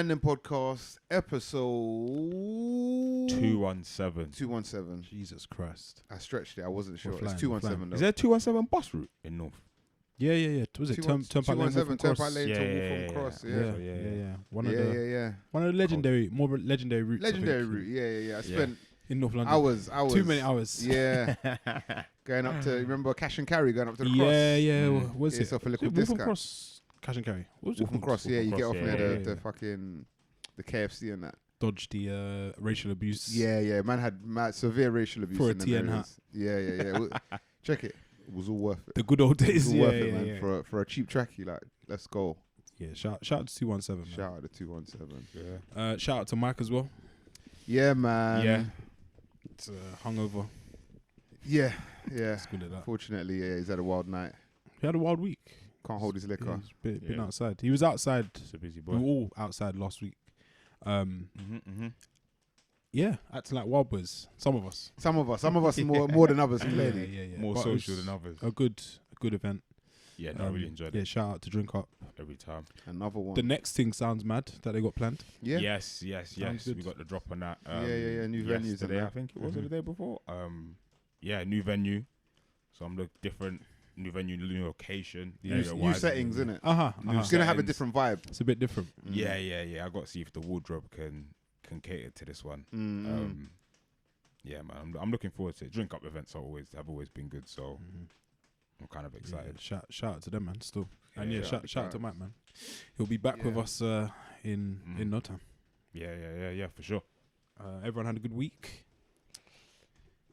Mandem Podcast, episode 217. 217. Jesus Christ. I stretched it. I wasn't sure. Flying, It's 217 though. Is there a 217 bus route in North? Yeah. Was it Turnpike Lane? 217 Turnpike Lane Yeah, to yeah, Wolfram Cross. Yeah. One of Yeah, the yeah. one of the legendary, more legendary routes. I Legendary think, route. Yeah. I spent in North London. hours. Too many hours. Yeah. Going up to, remember Cash and Carry going up to the cross? Yeah. Was It's it? off a little Wolfram discount. Cross, Cash and Carry. What was it Wolfram called? Cross, yeah. You get off Cross, near yeah. the fucking, the KFC and that. Dodge the racial abuse. Yeah. Man had severe racial abuse For a in them TN areas. Yeah. Check it. It was all worth it. The good old It days. was all Yeah, worth it, man. yeah. For a cheap trackie, like, let's go. Yeah, shout out to 217. Man. Shout out to 217. Yeah. Shout out to Mike as well. Yeah, man. Yeah. It's hungover. Yeah. It's good at that. Fortunately, yeah, he's had a wild night. He had a wild week. Can't hold his liquor. Yeah, he's been Yeah. outside. He was outside. It's a busy We were boy. all outside last week. Mm-hmm. Yeah, acting like wild boys. Some of us. Some of us more than others, clearly. Yeah. More But it social was than others. A good event. Yeah, no, I really enjoyed Yeah, it shout out to Drink Up. every time. Another one. The next thing sounds mad that they got planned. Yeah. Yes. Sounds We good. got the drop on that. Yeah, new venues and yesterday, that. I think it was, or Mhm. the day before. Yeah, new venue. So I'm looking different. New venue, new location. New area-wise. settings, innit? New It's going to have a settings. different vibe. It's a bit different. Yeah. I got to see if the wardrobe can cater to this one. Yeah, man, I'm looking forward to it. Drink Up events have always been good, so I'm kind of excited. Yeah, shout out to them, man. Still, Yeah, and shout out to Mike, man. He'll be back with Yeah. us in no time. Yeah, for sure. Everyone had a good week.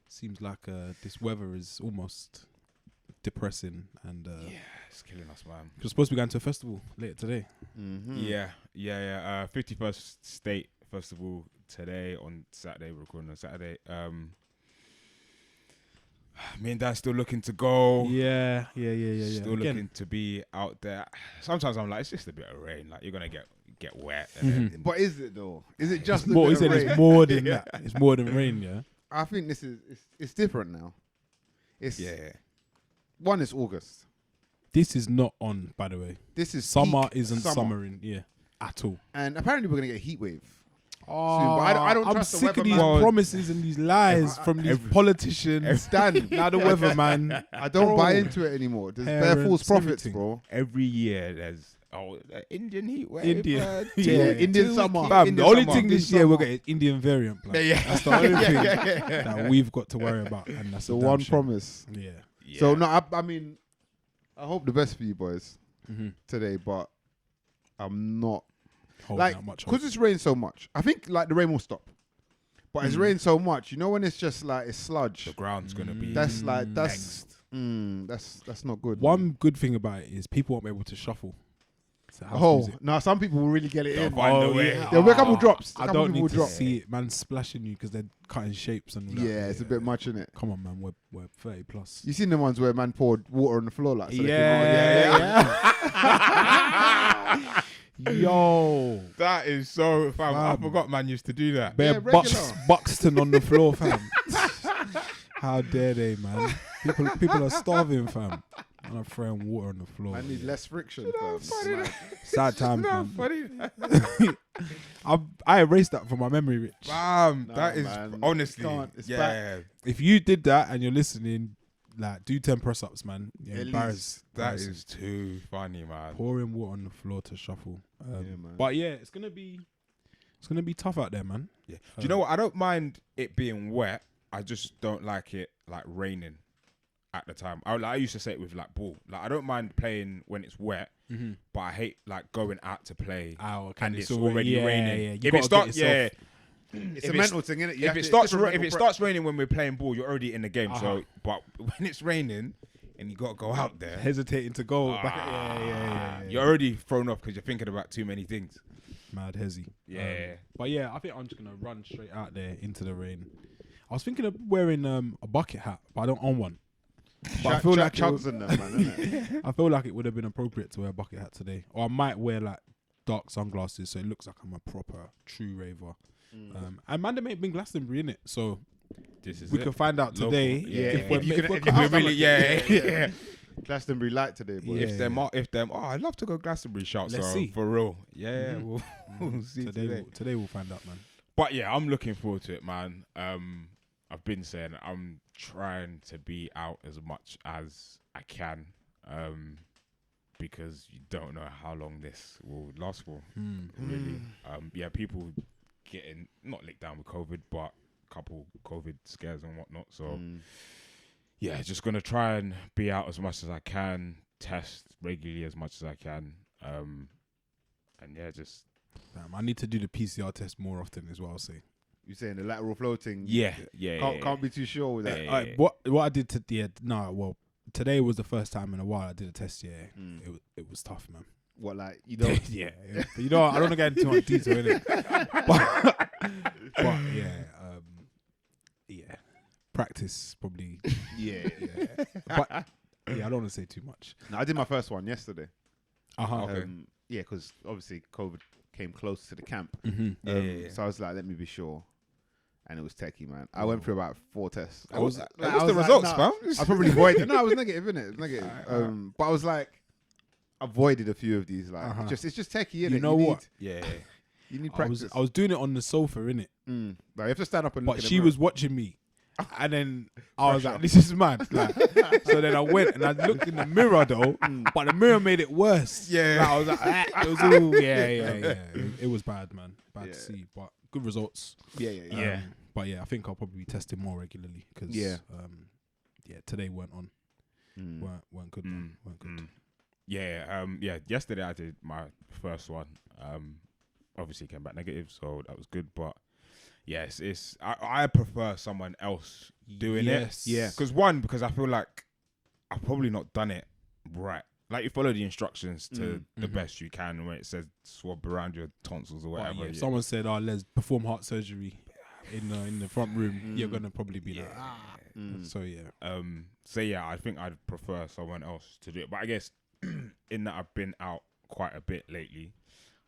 Seems like this weather is almost depressing, and It's killing us, man. we're supposed to be going to a festival later today. Yeah. 51st State Festival today on Saturday. We're recording on Saturday. Me and Dad still looking to go. Yeah. Still Again, looking to be out there. Sometimes I'm like, it's just a bit of rain. Like, you're gonna get wet. And then, But is it though? Is it just a more, bit he of said rain? it's more than that. It's more than rain. Yeah. I think this is it's different now. It's one is August. This is not on, by the way. This is Summer peak isn't summer. summering, at all. And apparently we're gonna get a heat wave. Oh, Soon, but I don't I'm trust the sick of weather, these man. promises and these lies from these politicians. Dan, Now the weather, man. I don't Bro. buy into it anymore. There's bare false Parents, prophets, everything. bro. every year there's Indian heat wave. India. Indian summer. Fam, Indian the only summer. thing this year we'll get is Indian variant. Plan. Yeah. That's the only thing that we've got to worry about, and that's The a damn one shame. promise. Yeah. So no, I mean, I hope the best for you boys today, but I'm not Hold like that much. because it's rained so much. I think like the rain will stop, but it's rained so much. You know when it's just like it's sludge. the ground's gonna be. That's like next. that's not good. One man. good thing about it is people won't be able to shuffle. to house Oh music. no, some people will really get it They'll in. find a way. There'll be a couple drops. I A couple don't people need will to drop. see it, man, splashing you because they're cutting shapes and all that. Yeah, it's a bit much in it. Come on, man, we're 30 plus. You seen the ones where man poured water on the floor like? So they Yeah. Yo, That is so fam. I Fam. forgot man used to do that. bare regular. Buxton on the floor, fam. How dare they, man? People are starving, fam. And I'm throwing water on the floor. I need less friction. fam. Sad times, No, man. funny. I erased that from my memory, Rich. Bam, No, that is man. honestly. Can't. It's Yeah, If you did that and you're listening, like, do 10 press-ups, man. You're At embarrassed. that is too funny, man. Pouring water on the floor to shuffle. man. But yeah, it's gonna be tough out there, man. Yeah. Do you know what? I don't mind it being wet. I just don't like it like raining at the time. I used to say it with like ball. Like I don't mind playing when it's wet, but I hate like going out to play and it's already raining. Yeah. If it starts, It's a mental thing, innit? If it starts raining when we're playing ball, you're already in the game. So, but when it's raining and you gotta go out there, hesitating to go back. Yeah. you're already thrown off because you're thinking about too many things. Mad hezzy. Yeah. But yeah, I think I'm just gonna run straight out there into the rain. I was thinking of wearing a bucket hat, but I don't own one. But I feel like chugs in them, man. Innit? I feel like it would have been appropriate to wear a bucket hat today, or I might wear like dark sunglasses so it looks like I'm a proper true raver. And Mandem ain't been Glastonbury in it, so This is we it. can find out Local. today. Yeah. if we're If cut we're out really, like- Glastonbury light today, boy. Yeah. If them, I'd love to go Glastonbury shouts. Let's So see. for real, yeah, we'll see Today we'll find out, man. But yeah, I'm looking forward to it, man. I've been saying I'm trying to be out as much as I can, because you don't know how long this will last for. Really, yeah, people getting not licked down with COVID, but a couple COVID scares and whatnot. So yeah, just gonna try and be out as much as I can, test regularly as much as I can, and yeah, just. I need to do the PCR test more often as well. I'll say. You saying the lateral floating? Yeah. Can't be too sure with that. Yeah. What I did today was the first time in a while I did a test. Yeah, it was tough, man. What, like, you don't? Yeah, you know, I don't want to get into too much detail in it, but yeah, practice probably. Yeah. But yeah, I don't want to say too much. No, I did my first one yesterday. Okay. Yeah, because obviously COVID came close to the camp. So I was like, let me be sure. And it was techie, man. I went through about 4 tests. What's the results, fam? I probably avoided. No, I was negative, innit? It was negative. But I was like, avoided a few of these. Like, it's just techie, innit? You know what? Yeah. You need practice. I was doing it on the sofa, innit? Like, you have to stand up and look But in the she mirror. was watching me. And then I was like, this is mad. Like, so then I went and I looked in the mirror though, but the mirror made it worse. Yeah. Like, I was like, it was all, yeah. It was bad, man. Bad to see, but good results. Yeah. But yeah, I think I'll probably be testing more regularly because today weren't good, man. Weren't good. Yeah. Yesterday I did my first one. Obviously came back negative, so that was good. But yes, I prefer someone else doing it. Yeah. Because I feel like I've probably not done it right. Like, you follow the instructions to the best you can when it says swab around your tonsils or whatever. If someone said, let's perform heart surgery in the front room, you're gonna probably be like, So yeah. I think I'd prefer someone else to do it. But I guess in that I've been out quite a bit lately,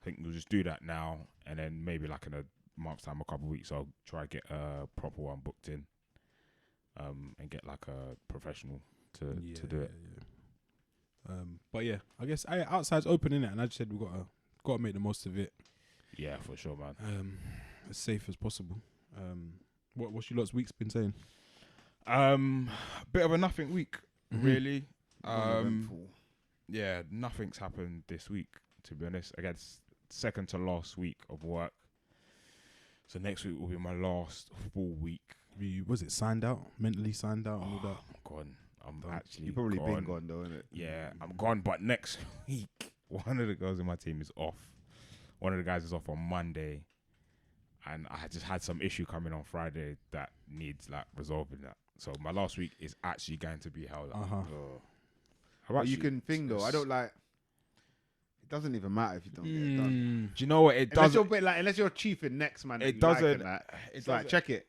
I think we'll just do that now, and then maybe like in a month's time, a couple of weeks, I'll try to get a proper one booked in, and get like a professional to do it. But yeah, I guess outside's open, innit? And I just said we gotta make the most of it. Yeah, for sure, man. As safe as possible. What's your lot's week's been saying? Bit of a nothing week, really. Uneventful. Yeah, nothing's happened this week, to be honest. I guess second to last week of work. So next week will be my last full week. Was it signed out? Mentally signed out and all that? I'm gone. I'm actually You've probably gone. been gone, though, innit? Yeah, I'm gone. But next week, one of the girls in my team is off. One of the guys is off on Monday. And I just had some issue coming on Friday that needs like resolving that. So my last week is actually going to be held up. But you can think though. I don't like. It doesn't even matter if you don't get it done. Do you know what it does? Unless you're chief in next man. It doesn't. It's like check it.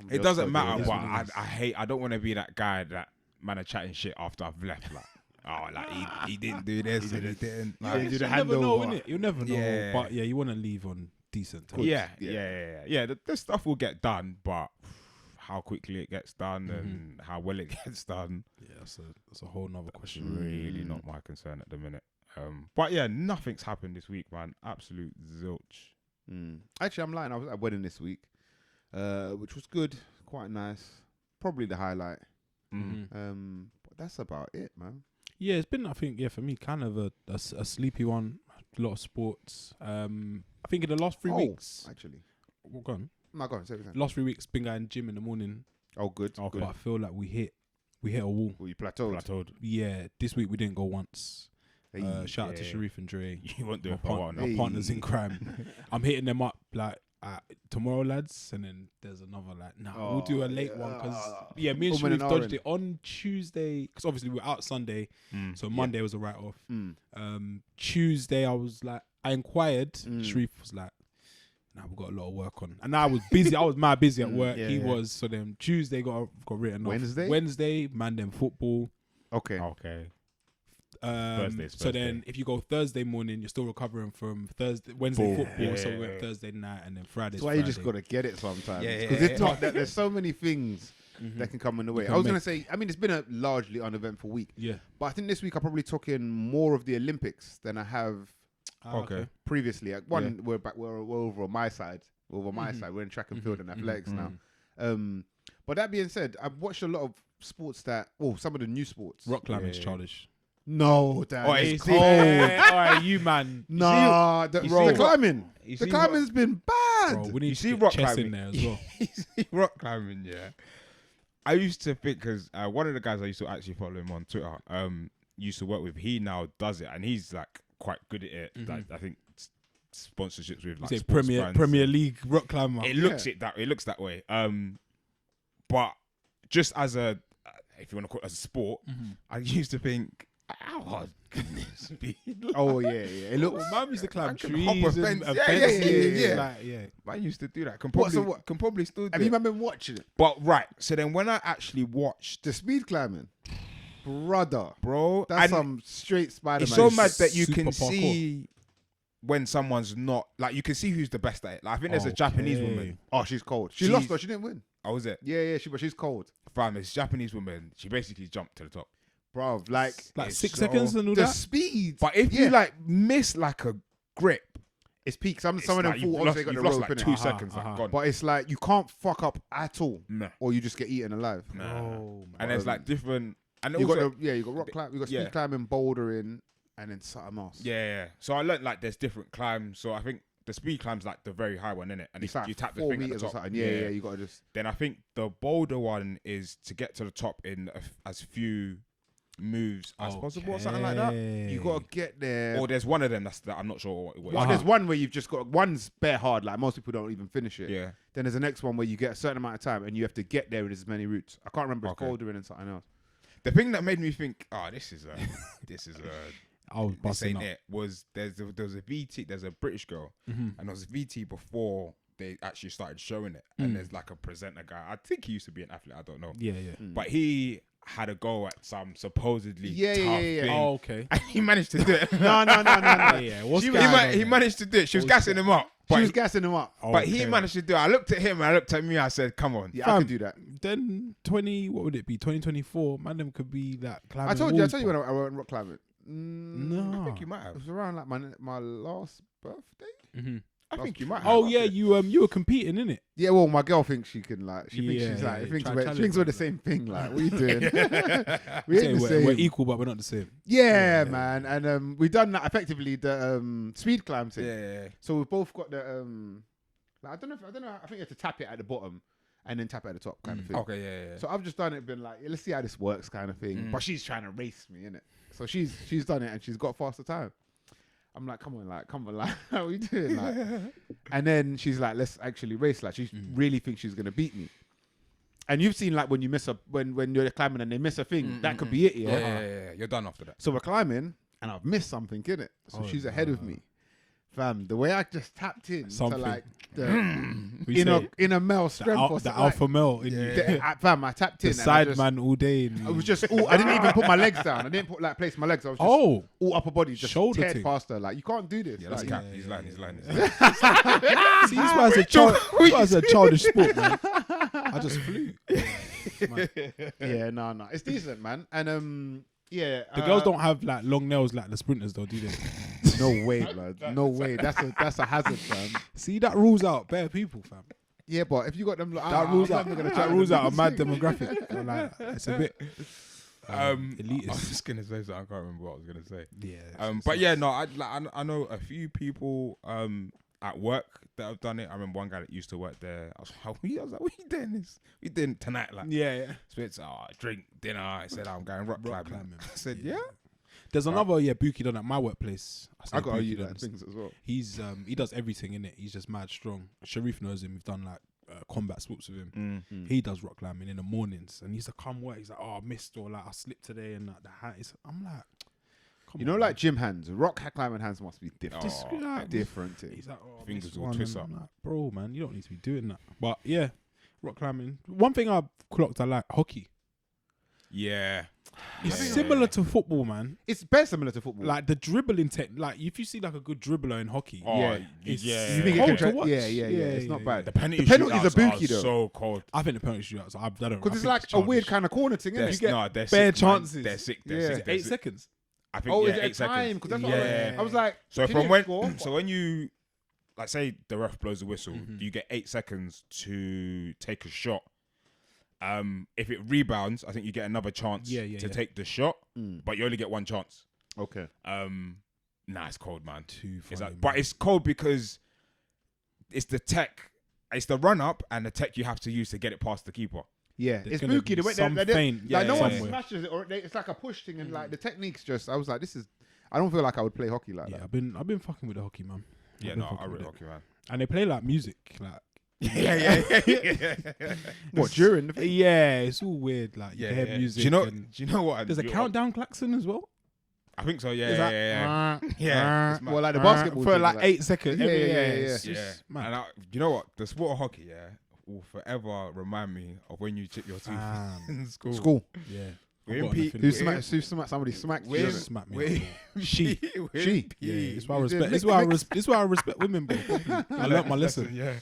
It doesn't matter. But I don't want to be that guy that man are chatting shit after I've left. Like, he didn't do this and he didn't. Like, You never know, innit? You never know. Yeah. But yeah, you want to leave on decent terms. Yeah. The stuff will get done, but how quickly it gets done and how well it gets done. Yeah, that's a whole nother question. Really not my concern at the minute. But yeah, nothing's happened this week, man. Absolute zilch. Actually, I'm lying. I was at a wedding this week, which was good, quite nice. Probably the highlight. But that's about it, man. Yeah, it's been, I think, for me, kind of a sleepy one. A lot of sports. I think in the last 3 weeks. Actually. Well, go on. No, go on. Say everything. Last 3 weeks, been going gym in the morning. Oh, good. But I feel like we hit a wall. Well, you plateaued. Yeah, this week we didn't go once. Shout out to Sharif and Dre. You won't do it for a while now. Our partners in crime. I'm hitting them up like tomorrow, lads, and then there's another we'll do a late one because me and Sharif dodged it on Tuesday because obviously we're out Sunday, so Monday was a write off. Tuesday I inquired. Sharif was like, we've got a lot of work on, and I was busy. I was mad busy at work. He was. So then Tuesday got written off. Wednesday, Mandem football. Okay. Thursday's so then if you go Thursday morning, you're still recovering from Wednesday football. So we went Thursday night and then Friday. That's why you just got to get it sometimes. Because it's not that there's so many things that can come in the way. can I was going make- to say, I mean, it's been a largely uneventful week, Yeah. but I think this week I probably took in more of the Olympics than I have Okay. previously. Like, one, we're over on my side. Over my side, we're in track and field and athletics now. But that being said, I've watched a lot of sports some of the new sports. Rock climbing's childish. No, Dad. Oh, it's see- cold. Alright, you man. Nah, the climbing. You The see climbing's been bad. Bro, we need You to see get rock chess climbing in there as well. You see rock climbing, yeah. I used to think because one of the guys I used to actually follow him on Twitter, used to work with. He now does it, and he's like quite good at it. Like I think sponsorships with like Say sports brands. Premier League rock climber. It looks it looks that way. But just as a if you want to call it as a sport, I used to think, how hard can this be? Oh yeah. It looks. Mum used to climb Man can trees hop a and fence. fences. Yeah. Like, yeah. Man used to do that. Can What, probably, so what? can probably still do Have you it. been watching it? But right, so then when I actually watched, The speed climbing, brother. bro, That's and some straight Spider-Man. it's so mad that you Super can parkour. see when someone's not, like, you can see who's the best at it. Like, I think there's a Japanese Okay. woman. Oh, she's cold. She She's- lost, but she didn't win. Oh, was it? Yeah, but she's cold, Fam, this Japanese woman, she basically jumped to the top. bro. Like Like It's 6 so- seconds and all the that. speed. But if you, like, miss, like, a grip, It's peak. Some it's of them like fall. you've Obviously, lost, they got you've the lost rope like in 2 it. seconds, like, gone. But it's like you can't fuck up at all, Nah. or you just get eaten alive. Nah. Oh, And there's, like, different... And You also, got you got rock climb, you got speed yeah. climbing, bouldering, and then something else. yeah. So I learned, like, there's different climbs. So I think the speed climb's, like, the very high one, innit? And It's you like tap the 4 thing at meters the or top. something. Yeah. You gotta just. Then I think the boulder one is to get to the top in as few moves as possible or something like that. You gotta get there. Or there's one of them that I'm not sure what Well, there's one where you've just got one's bare hard. Like most people don't even finish it. Yeah. Then there's the next one where you get a certain amount of time and you have to get there with as many routes. I can't remember. It's Okay. bouldering and something else. The thing that made me think, this is I was this busting ain't up. it, was there was a VT, there's a British girl, and there was a VT before they actually started showing it. And there's like a presenter guy. I think he used to be an athlete, I don't know. Yeah. But he had a go at some supposedly Yeah, tough yeah. thing. Oh, okay. And he managed to do it. No. Yeah. What's He, going on he there? managed to do it. She was gassing him up. She But, was gassing him up. Oh, but he okay. managed to do it. I looked at him and I looked at me. I said, come on. Yeah, I Fam, could do that. Then what would it be? 2024. Man, them could be that climbing. I told you walls, when bro. I went rock climbing. No. I think you might It have. was around like my last birthday. I think you might have. Oh yeah, you were competing in it. Yeah, well, my girl thinks she can like. She thinks she's Yeah, like. yeah, Thinks try we're, challenge she thinks we're the man. same thing. Like, what are you doing? we Say ain't the we're same. equal, but we're not the same. Yeah, man. And we done that effectively the speed climb thing. Yeah. So we've both got the like, I don't know. I think you have to tap it at the bottom and then tap it at the top, kind of thing. Okay, yeah. So I've just done it, been like, let's see how this works, kind of thing. But she's trying to race me, innit? So she's done it and she's got faster time. I'm like, come on, like, how are we doing? Like, and then she's like, let's actually race. Like, she really thinks she's gonna beat me. And you've seen like when you miss when you're climbing and they miss a thing, that could be it, Yeah. You're done after that. So we're climbing and I've missed something in it. So she's ahead of me. Fam, the way I just tapped in Something. to like the We say inner male strength or the something. alpha male in you. Fam, I tapped in. The and side I just, man all day. In I was just, I didn't even put my legs down. I didn't put like place my legs. I was just all upper body, just Shoulder teared thing. faster. Like you can't do this. Yeah, that's like, cap. He's lying. See, this was a childish sport, man. I just flew. yeah, no, it's decent, man. And yeah, The girls don't have like long nails like the sprinters, though, do they? No way, blood. No way. That's a hazard, fam. See, that rules out bare people, fam. Yeah, but if you got them, That rules out. That rules out a mad demographic. Like, it's a bit elitist. I was just gonna say something. I can't remember what I was gonna say. Yeah. But yeah, no, I know a few people at work that have done it. I remember one guy that used to work there. I was like, what are you doing this? We doing tonight, like yeah. so it's drink, dinner. I said I'm going rock climbing. I said yeah. There's another Buki done at my workplace. I got Buki you done like things as well. He's he does everything in it. He's just mad strong. Sharif knows him. We've done like combat sports with him. He does rock climbing in the mornings, and he used to come work. He's like, I missed or like I slipped today, and like, the hat. I'm like, come You know, on, like gym hands, rock climbing hands must be different. Like, Different. thing. He's like, Fingers missed will one, twist and up. I'm like, bro, man, you don't need to be doing that. But yeah, rock climbing. One thing I've clocked, I like hockey. Yeah. It's similar to football, man. It's very similar to football. Like the dribbling tech. Like if you see like a good dribbler in hockey, It's it's think cold it can to watch. It's not bad. The penalties penalties are shootouts bookie, though. so cold. I think the penalty shootouts. I don't. Because it's like a weird kind of corner thing, isn't it? They're bare sick, chances. Man. They're sick. They're Yeah. sick. They're 8 sick. seconds. I think, Oh, yeah, is it 8 a seconds. time? Because that's what Yeah. I was like. So can from you when, score? so when you, like, say the ref blows the whistle, you get 8 seconds to take a shot. If it rebounds, I think you get another chance to take the shot, but you only get one chance. Okay. Nah, it's cold, man. It's like, But it's cold because it's the tech, it's the run up and the tech you have to use to get it past the keeper. Yeah, There's it's gonna spooky. be The way some feint, like no one somewhere. smashes it, or it's like a push thing, and like the technique's just. I was like, this is. I don't feel like I would play hockey like Yeah, that. I've been fucking with the hockey, man. Yeah, I've been no, fucking I with really it. hockey, man. And they play like music, like What during the thing? yeah, it's all weird. Like you hear music. Do and you know what? there's a countdown klaxon as well. I think so. Is Yeah, that- yeah. Yeah, it's mad. Well, like the basketball for thing, like 8 seconds. Yeah, every- yeah, yeah, it's yeah. just mad. And you know what? The sport of hockey, will forever remind me of when you chip your teeth in school. School. Yeah. We're I've in got P- nothing Who to- smacked? Somebody smacked you. We're- innit? smack me. We're- She. we're She. in P. Yeah, it's why I You respect. did It's why I respect women, bro. I learnt my lesson. Yeah.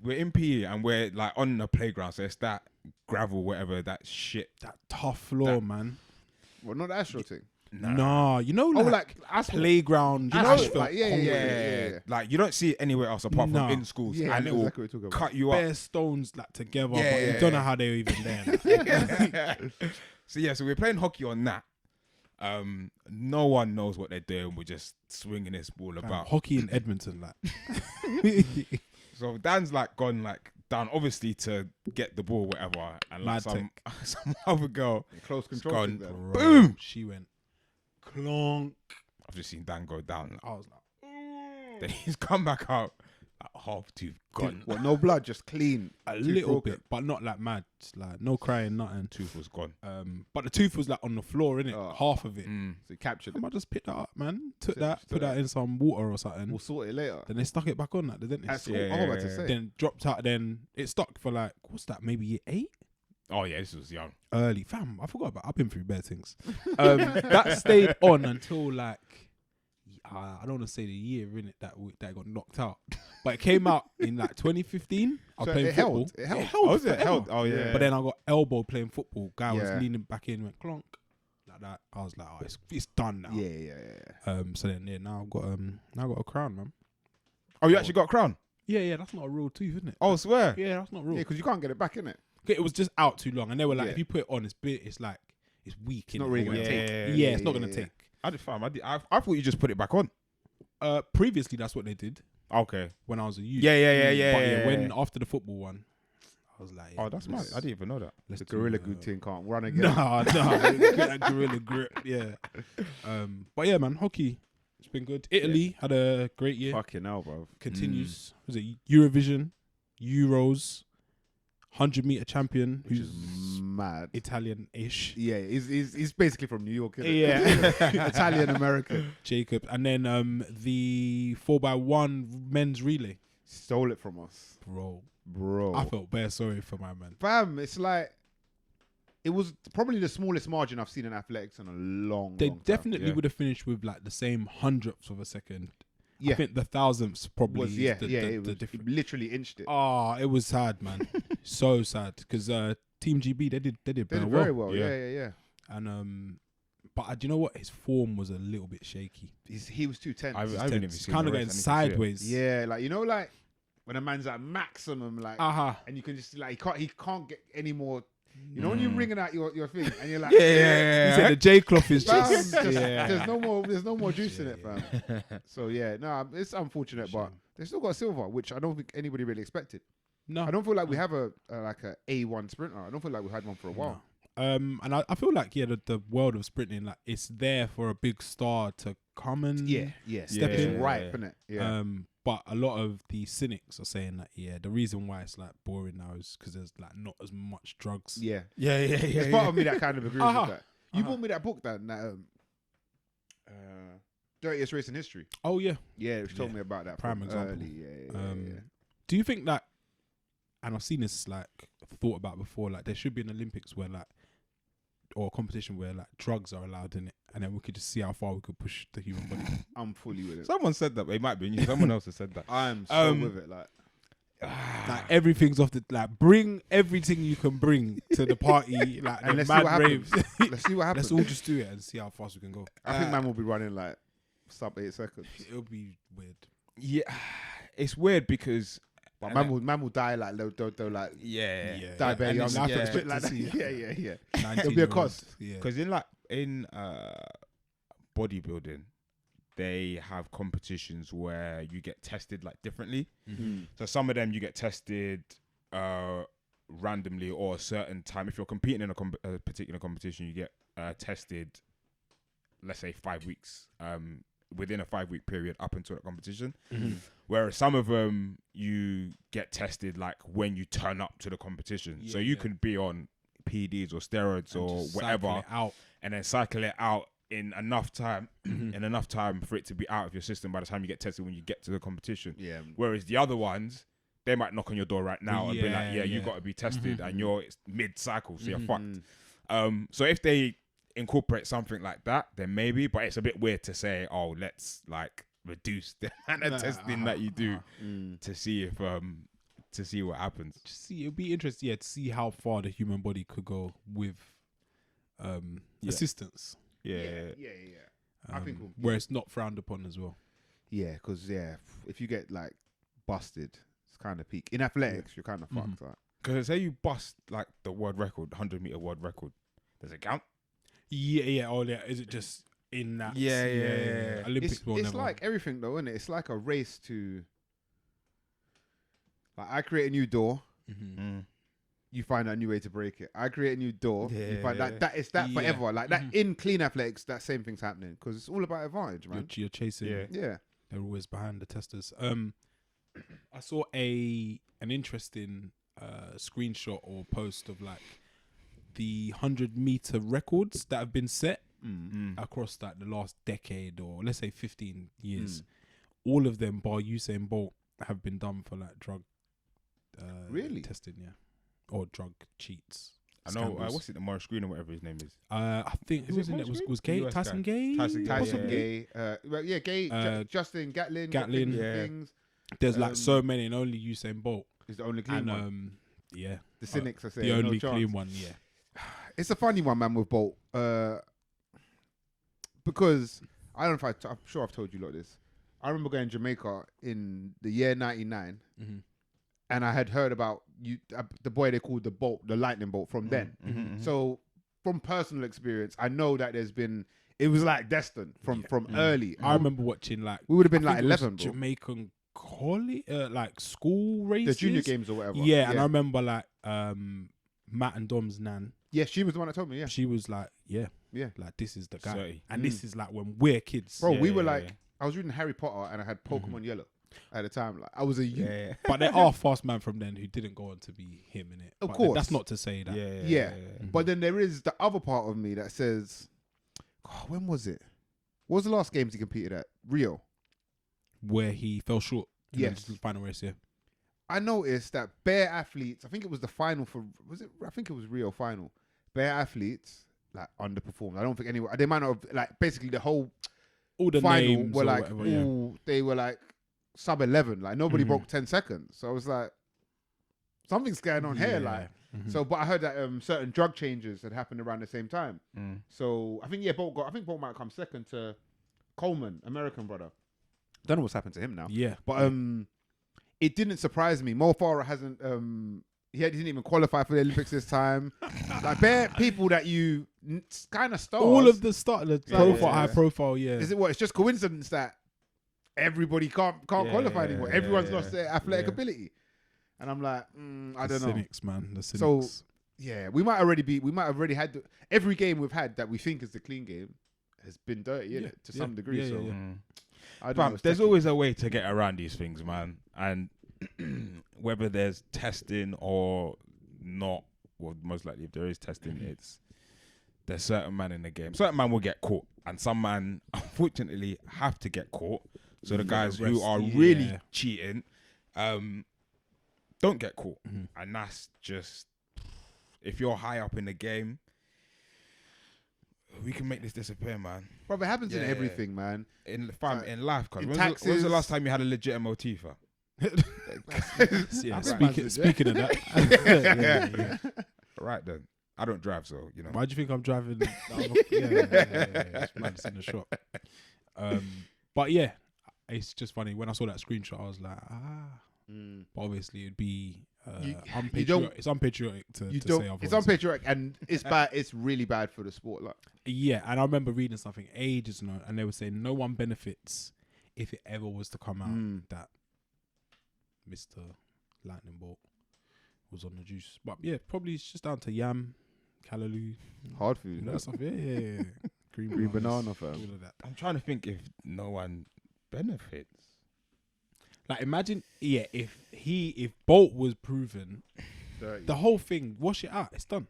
We're in PE and we're like on the playground, so it's that gravel, whatever, that shit. That tough floor, That- man. Well, not the Astro thing. Nah, you know, Oh, like, like asphalt. playground. You know, asphalt like, yeah, concrete. yeah. Like you don't see it anywhere else apart Nah. from in schools, Yeah, and I it know will exactly what you're talking about. cut you up. Bare stones like together, Yeah, but yeah, you don't know yeah. how they were even there. So we're playing hockey on that. No one knows what they're doing. We're just swinging this ball about. Hockey in Edmonton, like. So Dan's like gone like down, obviously to get the ball, whatever, and like Mad some other girl. Close control. gone. thing there. Bro, Boom! She went clonk. I've just seen Dan go down. I was like, Then he's come back out like half tooth gone. What? No blood, just clean. a Tooth little broken. bit, but not like mad. Like no crying, nothing. Tooth was gone. But the tooth was like on the floor, innit? Oh. Half of it. Mm. So you captured I it. might just pick that up, man. Took Took- that, took put that in some water or something. We'll sort it later. Then they stuck it back on, like the dentist. At school. Yeah, I'm about to yeah, say. Then dropped out. Then it stuck for like what's that? Maybe year 8. Oh yeah, this was young. Early, fam. I forgot about. I've been through bad things. That stayed on until like I don't want to say the year in it that got knocked out, but it came out in like 2015. I So played it football. held. It held. Oh, was it forever. held? Oh yeah. But then I got elbowed playing football. Guy was Yeah. leaning back in, went clonk like that. I was like, oh, it's done now. Yeah. So then now I've got a crown, man. Oh, you actually got a crown? Yeah. That's not a real tooth, isn't it? Oh, I swear. Yeah, that's not real. Yeah, because you can't get it back, innit? It was just out too long, and they were like, Yeah. if you put it on, it's like it's weak. not really gonna take. Yeah, it's not gonna yeah. take. I did fine. I thought you just put it back on. Previously, that's what they did Okay. when I was a youth. Yeah. But when after the football one, I was like, Oh, that's mad. I didn't even know that. Let's The do, gorilla glue thing can't run again. Nah, get that gorilla grip. Yeah. But yeah, man, hockey, it's been good. Italy had a great year. Fucking hell, bro. Continues. Was it Eurovision, Euros, 100-meter champion, Which who's is mad. Italian-ish. Yeah, he's basically from New York. Isn't Yeah. Italian American. Jacob, and then the 4x1 men's relay. Stole it from us, Bro, bro. I felt bare sorry for my man. Fam, it's like it was probably the smallest margin I've seen in athletics in a long. They long time. definitely Yeah. would have finished with like the same hundredths of a second. Yeah. I think the thousandths probably Was is yeah, the it was difference. it literally inched it. Oh, it was sad, man. So sad because Team GB they did They did very very well. well. Yeah. And but do you know what? His form was a little bit shaky. He was too tense. I haven't even seen Kind the of race. going I need to see it. sideways. Yeah, like like when a man's at maximum, like, and you can just like he can't get any more. You know when you're ringing out your thing and you're like, He said the J cloth is fam, just there's no more juice in it, fam. So yeah, no, it's unfortunate, but they still got silver, which I don't think anybody really expected. No, I don't feel like we have a A1 sprinter. I don't feel like we had one for a while. And I feel like the world of sprinting, like it's there for a big star to come and Step is Yeah. ripe, innit? Yeah. but a lot of the cynics are saying that the reason why it's like boring now is because there's like not as much drugs. Yeah. Yeah. There's part of me that kind of agrees Uh-huh. with that. You bought me that book, that Dirtiest Race in History. Oh yeah. Yeah, which told me about that. Prime from example. early. Yeah. Do you think that? And I've seen this like thought about before. Like there should be an Olympics where like or a competition where like drugs are allowed in it, and then we could just see how far we could push the human body. I'm fully with it. Someone said that. It might be you. Someone else has said that. I'm so with it. Like, Like everything's off the like. Bring everything you can bring to the party. Like and the let's see what mad happens. raves. Let's see what happens. Let's all just do it and see how fast we can go. I think man will be running like sub 8 seconds. It'll be weird. Yeah, it's weird because But man will die like they'll like die bare young. I can Yeah. expect Like to that. see Yeah. It'll be a cost. Yeah. because in bodybuilding, they have competitions where you get tested like differently. Mm-hmm. So some of them you get tested randomly or a certain time. If you're competing in a particular competition, you get tested, let's say 5 weeks, within a 5-week period up until the competition. Mm-hmm. Whereas some of them you get tested like when you turn up to the competition. So you can be on PDs or steroids And or just whatever, cycle it out. and then cycle it out in enough time, for it to be out of your system by the time you get tested when you get to the competition. Yeah. Whereas the other ones, they might knock on your door right now and be like, Yeah, you yeah. got to be tested, and you're mid-cycle, so you're fucked. Mm. So if they incorporate something like that, then maybe, but it's a bit weird to say, oh, let's like reduce the amount of testing that you do to see if to see what happens. Just see, it'll be interesting, to see how far the human body could go with assistance. Yeah. I think where it's not frowned upon as well. Yeah, because if you get like busted, it's kind of peak. In athletics, you're kind of fucked. Like. Because say you bust like the world record, 100-meter world record, does it count? Yeah. Oh, yeah. Is it just in that? Yeah. Olympics will It's never. like everything though, isn't it? It's like a race to. Like I create a new door, you find a new way to break it. I create a new door, you find that it's that forever. Like that in clean athletics, that same thing's happening because it's all about advantage, man. You're chasing. Yeah. They're always behind the testers. I saw an interesting screenshot or post of like the 100-meter records that have been set across like the last decade or let's say 15 years. All of them, bar Usain Bolt, have been done for like drug Really? testing, or drug cheats. I know. What's it? The Morris Green or whatever his name is. I think who was in it? Was Green? Gay? US Tyson guy. Gay? Tyson Gay. Gay. Justin Gatlin. Gatlin. Things. There's like so many, and only Usain Bolt is the only clean one. The cynics are saying the no only chance. clean one. Yeah. It's a funny one, man, with Bolt. Because I don't know if I'm sure I've told you lot this. I remember going to Jamaica in the year 99, and I had heard about the boy they called the lightning bolt from then. So from personal experience, I know that it was like destined from early. I remember watching like we would have been I like think it was 11, bro. Jamaican college, like school races, The junior games or whatever. Yeah, and I remember like Matt and Dom's nan. Yeah, she was the one that told me. Yeah, She was like, Yeah. like this is the guy, Sorry. and this is like when we're kids, bro. We were like, I was reading Harry Potter and I had Pokemon Yellow at the time. Like I was a youth. But there are fast man from then who didn't go on to be him in it. Of But course. that's not to say that. Yeah. But then there is the other part of me that says, when was it? What was the last games he competed at? Rio. Where he fell short. In Yes. the final race. Yeah. I noticed that bare athletes, I think it was the final I think it was Rio final. Bare athletes, like, underperformed. I don't think anyone, they might not have, like, basically the whole All the final names were or like, whatever, they were like sub 11. Like, nobody broke 10 seconds. So I was like, something's going on here. Like, so, but I heard that certain drug changes had happened around the same time. So I think, Bolt might come second to Coleman, American brother. Don't know what's happened to him now. Yeah. But it didn't surprise me. Mo Farah hasn't he didn't even qualify for the Olympics this time. Like bare people that you kind of stars. All of the profile, high profile, Is it what? It's just coincidence that everybody can't qualify anymore. Everyone's lost their athletic ability. And I'm like, I don't know. Cynics, man. The cynics. So yeah, we might have already had every game we've had that we think is the clean game has been dirty, innit? To some degree. I don't know. There's always a way to get around these things, man. And whether there's testing or not, well, most likely if there is testing, there's certain man in the game. Certain man will get caught, and some man, unfortunately, have to get caught. So the guys who are really cheating, don't get caught. And that's just, if you're high up in the game, We can make this disappear, man. Bro, it happens in Yeah. everything, man. In life, cuz. In When's the taxes. last time you had a legit MOT, fam? Yeah, Right. speaking of that. Yeah. Right then. I don't drive, so, you know. Why do you think I'm driving? It's madness in the shop. But yeah, it's just funny. When I saw that screenshot, I was like, But obviously, it'd be it's unpatriotic to say otherwise. It's unpatriotic, and it's bad. It's really bad for the sport. Like, Yeah, and I remember reading something ages ago, and they were saying no one benefits if it ever was to come out that Mr. Lightning Bolt was on the juice. But yeah, probably it's just down to yam, callaloo, hard food. that stuff. Yeah. Green banana, fam. all of that. I'm trying to think if no one benefits. Like imagine, if Bolt was proven, Dirty. the whole thing, wash it out, it's done.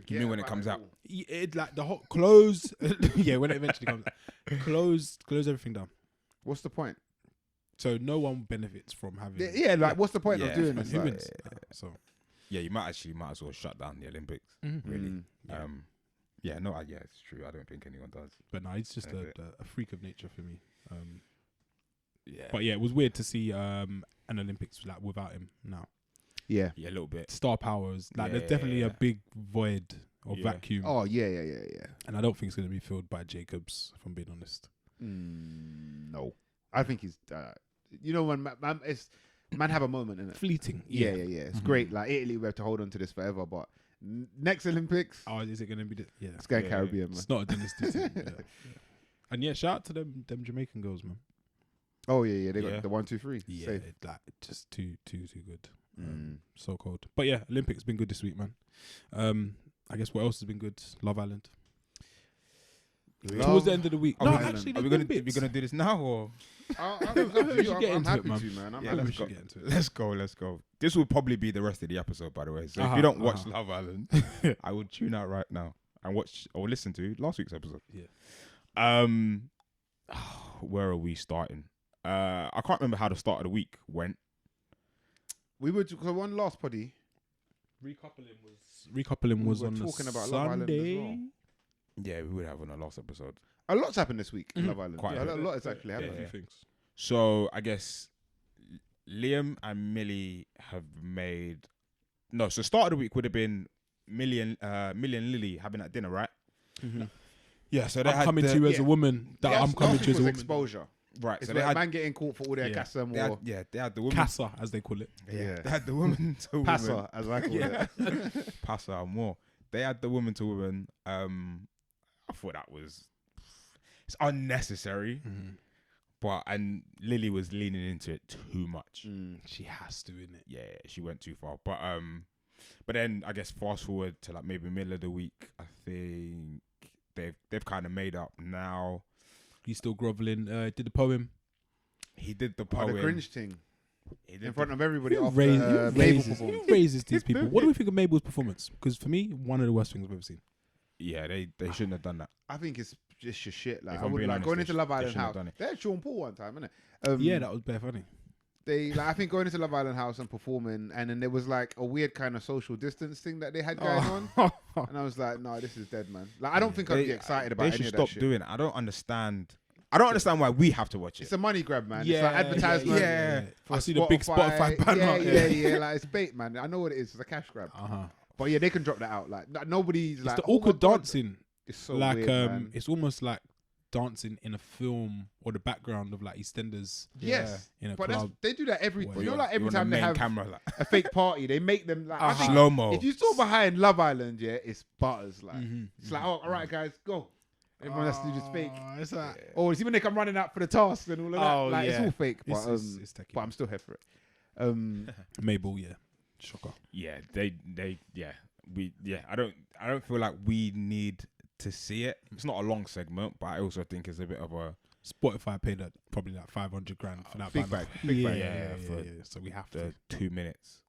You mean when it comes out? It like the whole close. Yeah, when it eventually comes out, close everything down. What's the point? So no one benefits from having. Yeah, like what's the point Yeah. of doing this? Who Like, wins? So Yeah, you might as well shut down the Olympics. Really. Yeah. Yeah, it's true. I don't think anyone does. But no, he's just Benefit. a freak of nature for me. Yeah. But yeah, it was weird to see an Olympics like without him now. yeah. Yeah, a little bit. Star powers, like Yeah. there's definitely a big void or Yeah. vacuum, Oh yeah. and I don't think it's going to be filled by Jacobs. If I'm being honest. No, I think he's. You know when man have a moment in it. Fleeting. Yeah. It's great. Like Italy, we have to hold on to this forever. But next Olympics, Oh, is it going to be? Yeah. it's going Yeah. Caribbean, man. It's not a dynasty team. Yeah. And yeah, shout out to them Jamaican girls, man. Oh yeah. They Yeah. got the 1, 2, 3. Yeah, Safe. like just too good. So cold. But yeah, Olympics been good this week, man. I guess what else has been good? Love Island. Towards the end of the week. Love No, Island. actually, Are we gonna do this now or? I'm get into happy it, man. to, man. I'm Yeah, happy we to. should get into it. Let's go. This will probably be the rest of the episode, by the way. So if you don't watch Love Island, I would tune out right now and watch or listen to last week's episode. Yeah. Where are we starting? I can't remember how the start of the week went. We were because one last poddy. Recoupling was were on talking the about Love Island as Sunday. well. Yeah, we would have on the last episode. A lot's happened this week in Love Island. Quite Yeah, a a bit. lot has actually happened. A few things. So I guess Liam and Millie have made so start of the week would have been Millie and Lily having that dinner, right? Yeah, so they I'm had coming to you as a woman. That Yeah, I'm coming last to you week as a was woman. exposure. right. It's So where they had, man getting caught for all their Yeah. casa they had or they had the woman Casa, as they call it. yeah, they had the woman to woman passa as I call it. Passa and more. They had the woman to woman. I thought that was it's unnecessary, and Lily was leaning into it too much. She has to, innit? Yeah, she went too far. But then I guess fast forward to like maybe middle of the week, I think they've kind of made up now. He's still groveling. Did the poem. He did the Oh, poem. the cringe thing He did in front of everybody Who after raises, Mabel who performed. raises these people? What do we think of Mabel's performance? Because for me, one of the worst things I've ever seen. Yeah, they shouldn't have done that. I think it's just your shit. Like If I I'm would being like honest, going they into sh- Love they Island shouldn't have house. done it. They had Sean Paul one time, innit? Yeah, that was bare funny. They like I think going into Love Island house and performing, and then there was like a weird kind of social distance thing that they had going on, and I was like, no, this is dead, man. Like I don't think I'd be excited about They any should of that stop shit. doing it. I don't understand why we have to watch it. It's a money grab, man. Yeah, it's like advertisement. yeah. for I see the big Spotify banner. Yeah. Like it's bait, man. I know what it is. It's a cash grab. But yeah, they can drop that out. Like nobody's It's like the oh my awkward God. dancing. It's so Like weird, man. it's almost like dancing in a film or the background of like EastEnders. Yes, in a but club. they do that every. Well, You know, like every You're on the time they main have camera, like a fake party, they make them like I think slow mo. If you saw behind Love Island, yeah, it's butters. Like it's like, oh, all right, guys, go. Everyone has to do this fake. It's like, Oh, it's even they come running out for the task and all of that. Oh, Like it's yeah. all fake, but it's techie. but I'm still here for it. Mabel, yeah, shocker. Yeah, I don't feel like we need to see it. It's not a long segment, but I also think it's a bit of a Spotify paid probably like 500 grand for that Big banner. bag, big bag. Yeah, for So we have the to. 2 minutes.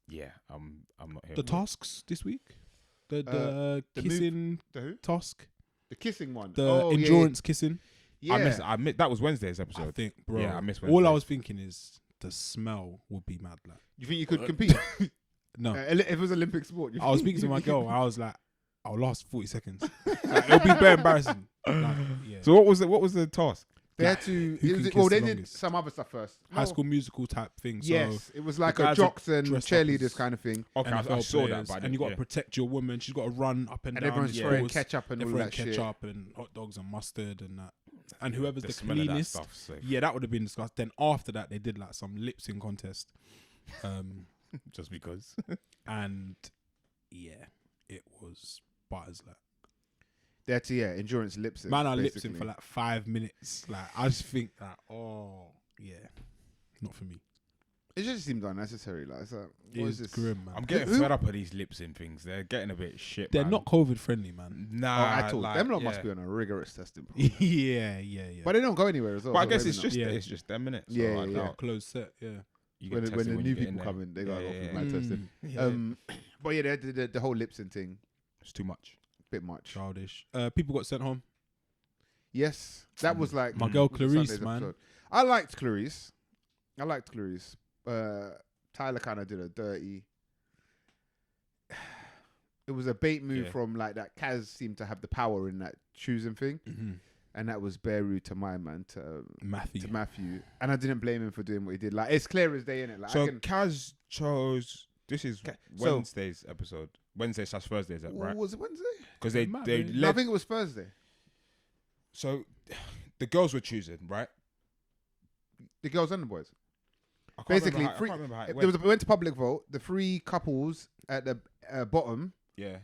Yeah, I'm not here. The for it. tasks this week, the the kissing The who? task, The kissing one. the Oh, yeah. endurance kissing. Yeah. I missed that was Wednesday's I episode. think, bro. Yeah, I missed All I Wednesday. was thinking is the smell would be mad. Like, You think you could compete? no, If it was Olympic sport, you I was think speaking to my you girl. could- I was like, I'll last 40 seconds. Like, it'll be very embarrassing. Like, yeah. So what was the task? They had to. who It can was, kiss well, the they did longest? some other stuff first. High School Musical type thing. So Yes, it was like the a guys are jocks and dressed up cheerleaders as kind of thing. Okay, I NFL saw that, players, but and you got to protect your woman. She's got to run up and And down. everyone's the throwing course. ketchup and They're all throwing that shit. ketchup and hot dogs and mustard and that. And whoever's the smell of that cleanest, stuff, so- yeah, that would have been discussed. Then after that, they did like some lip sync contest. just because. And yeah, it was butters. Like, They had to, endurance lip sync. man, I lip basically. sync for like 5 minutes. Like, I just think that, oh yeah, not for me. It just seemed unnecessary. Like, it's like It what is is this? grim, man. I'm getting Who- fed up of these lip sync things. They're getting a bit shit. They're man. not COVID friendly, man. Nah, at all. like, Them lot yeah. must be on a rigorous testing program. yeah. But they don't go anywhere as well. But I so guess maybe it's not. just Yeah. it's just them minutes. Yeah, so I yeah, doubt Closed set, yeah. you when get the tested new you get people in come there. in, they gotta go Yeah, through yeah, my yeah. testing. Yeah. But yeah, they did the whole lip sync thing. It's too much. Bit much. Childish. People got sent home. Yes, that was like My girl was it Clarice, Sunday's man. episode. I liked Clarice. Tyler kind of did a dirty. It was a bait move Yeah. from like that. Kaz seemed to have the power in that choosing thing, and that was bare rude to my man to Matthew. And I didn't blame him for doing what he did. Like, it's clear as day in it. Like, So I can, Kaz chose. This is so- Wednesday's episode. Wednesday/Thursday's right? was it Wednesday? Because they Might they be. No, I led. think it was Thursday. So the girls were choosing, right? The girls and the boys. I can't Basically, remember how, I can't remember how it It went to public vote. The 3 couples at the bottom, yeah.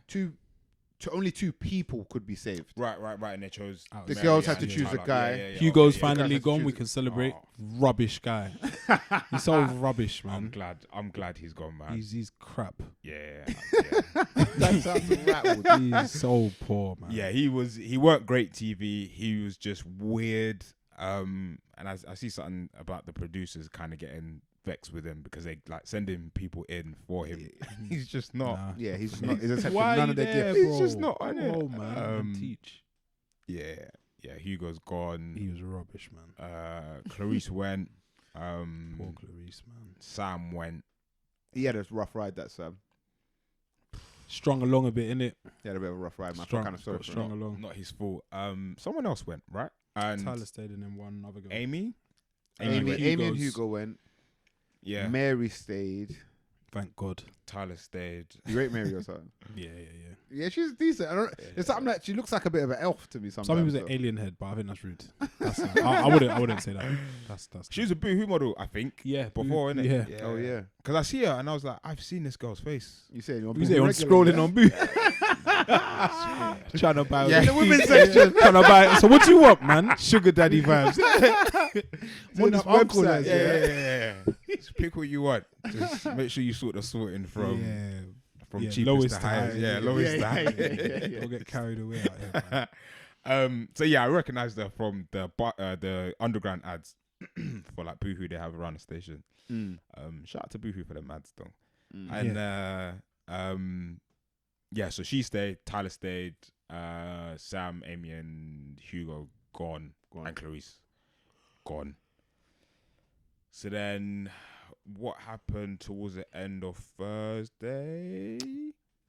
only 2 people could be saved. Right, and they chose. The Mary girls had and to choose a Tyler. guy. Hugo's okay, finally Guys, gone. choose We it. can celebrate. Oh. Rubbish guy. He's so rubbish, I'm man. glad he's gone, man. He's crap. Yeah. That sounds rattled. He's so poor, man. Yeah, he weren't great TV. He was just weird. And I see something about the producers kind of getting vexed with him because they like sending people in for him. He's just not. Nah. Yeah, he's not. He's accepted Why none you of their there, gifts. bro? He's just not on it. Oh man, and teach. Yeah. Hugo's gone. He was rubbish, man. Clarice went. Poor Clarice, man. Sam went. He had a rough ride, that Sam. Strung along a bit, innit? He had a bit of a rough ride. Man. I felt Strong, kind of sorry for strong him. along. Not his fault. Someone else went, right? And Tyler stayed and then one other girl. Amy. Amy and Hugo's- Hugo went. Yeah. Mary stayed. Thank God. Tyler stayed. You rate Mary or something? Yeah. Yeah, she's decent. I don't. It's something that she looks like a bit of an elf to me sometimes. Some people say though. alien head, but I think that's rude. That's I wouldn't say that. That's She was a boohoo model, I think. yeah Before, innit? Yeah. Oh yeah. Because I see her and I was like, I've seen this girl's face. You say you're You say on scrolling on boo. Trying to buy Yeah. the The women's section. Trying to buy. So what do you want, man? Sugar daddy vibes. on this website. Yeah. Just pick what you want. Just make sure you sort the sorting from cheapest lowest to highest. Yeah, lowest to highest. Don't get carried away out here, man. So yeah, I recognized her from the underground ads for like Boohoo they have around the station. Shout out to Boohoo for them ads though. And yeah, so she stayed, Tyler stayed, Sam, Amy, and Hugo gone. And Clarice gone. So then, what happened towards the end of Thursday?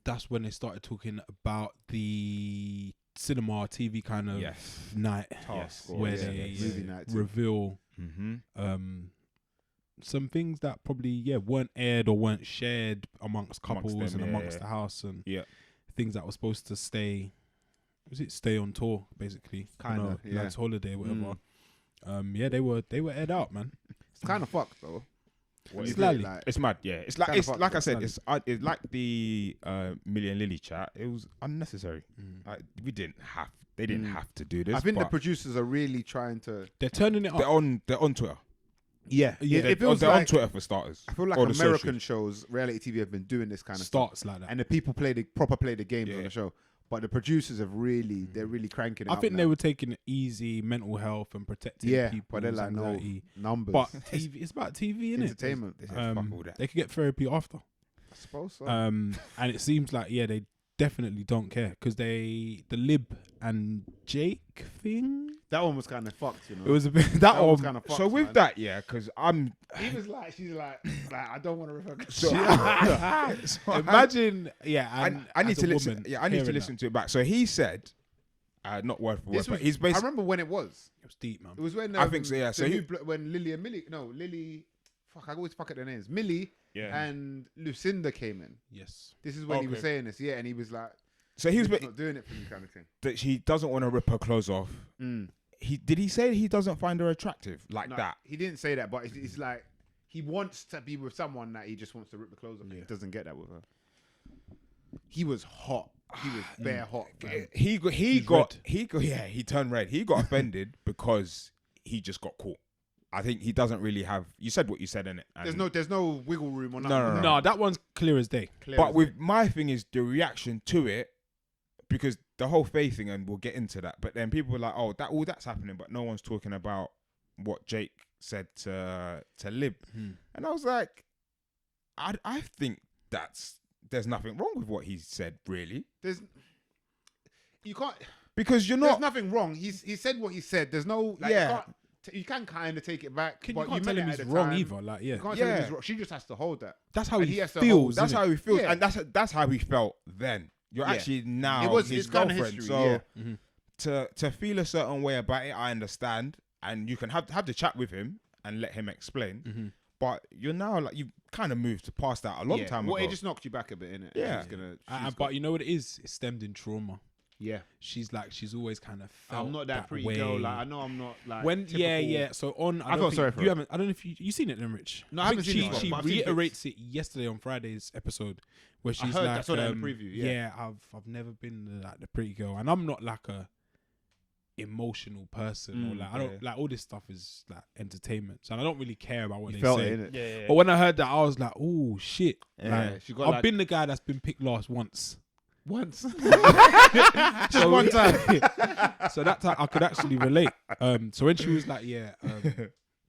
That's when they started talking about the cinema TV kind of night Task, where yes, they movie night. reveal some things that probably weren't aired or weren't shared amongst couples them, and amongst the house and Yeah. things that were supposed to stay. Was it stay on tour basically? Kinda, yeah. Lads holiday, whatever. They were aired out, man. It's kind of fucked though. When you do Slightly. it, like, It's mad, yeah. It's like Kinda it's fucked like I up, said. It's like the Millie and Lily chat. It was unnecessary. Like we didn't have. They didn't have to do this. I think the but producers are really trying to. They're turning it up. they're on Twitter. Yeah, it feels They're on like. Twitter for starters. I feel like Or the American socials. shows, reality TV, have been doing this kind of Starts like that. and the people play the games Yeah. on the show. But the producers have they're really cranking it I up think now. they were taking it easy, mental health and protecting people. but they're like, no, numbers. But TV, it's about TV, innit? entertainment. They said, fuck all that. They could get therapy after. I suppose so. And it seems like they definitely don't care because the Lib and Jake thing. That one was kind of fucked, you know. It was a bit that That one. was kind of fucked. So with man. that, yeah, because He was like, she's like, I don't want to refer. Imagine, yeah. I need as to a listen. woman Yeah, I need to hearing listen to it back. So he said, not word for word, This but was, he's I basically. remember when it was. It was deep, man. It was when I think so, yeah. the So new when Lily and Millie, no, Lily, fuck, I always fuck at their names. Millie Yeah. and Lucinda came in. Yes. This is when he was Okay. saying this, yeah, and he was like, So he was "He's not doing it for me," kind of thing. that he doesn't want to rip her clothes off. He say he doesn't find her attractive like No, that? he didn't say that, but it's like he wants to be with someone that he just wants to rip the clothes off. He doesn't get that with her. He was hot. He was bare hot. Man. He turned red. He got offended because he just got caught. I think he doesn't really have. You said what you said in it. There's no wiggle room or No, nothing. No, that one's clear as day. Clear But as with day. my thing is the reaction to it, because the whole faith thing, and we'll get into that. But then people were like, "Oh, that's happening," but no one's talking about what Jake said to Lib, and I was like, I think there's nothing wrong with what he said, really, You can't. because you're There's not. nothing wrong. He said what he said. There's no. Like, Yeah. You can kind of take it back. You but can't you tell meant him it he's at the wrong time. either. Like, yeah. You can't tell him Yeah. he's wrong. She just has to hold that. That's how And he has to feels. hold- That's innit? how he feels, Yeah. and that's how he felt then. You're Yeah. actually now It's his kind of girlfriend, history. so to feel a certain way about it, I understand, and you can have the chat with him and let him explain. But you're now like you kind of moved past that a long time Well, ago. it just knocked you back a bit, innit? Yeah. But you know what it is? It's stemmed in trauma. Yeah. She's always kind of felt I'm not that pretty way. girl. Like I know I'm not like. When typical. So on, I felt sorry for her. I don't know if you seen it then, Rich. No, I haven't think seen it, She but I've seen reiterates it yesterday on Friday's episode, where she's heard like, that, I saw that in the preview, yeah. I've never been like the pretty girl, and I'm not like a emotional person, or like I don't like all this stuff is like entertainment, so I don't really care about what You they felt say. it, innit? But when I heard that, I was like, oh shit! Yeah, Like, she got I've like- been the guy that's been picked last once. Once. Just one time. So that time I could actually relate. So when she was like,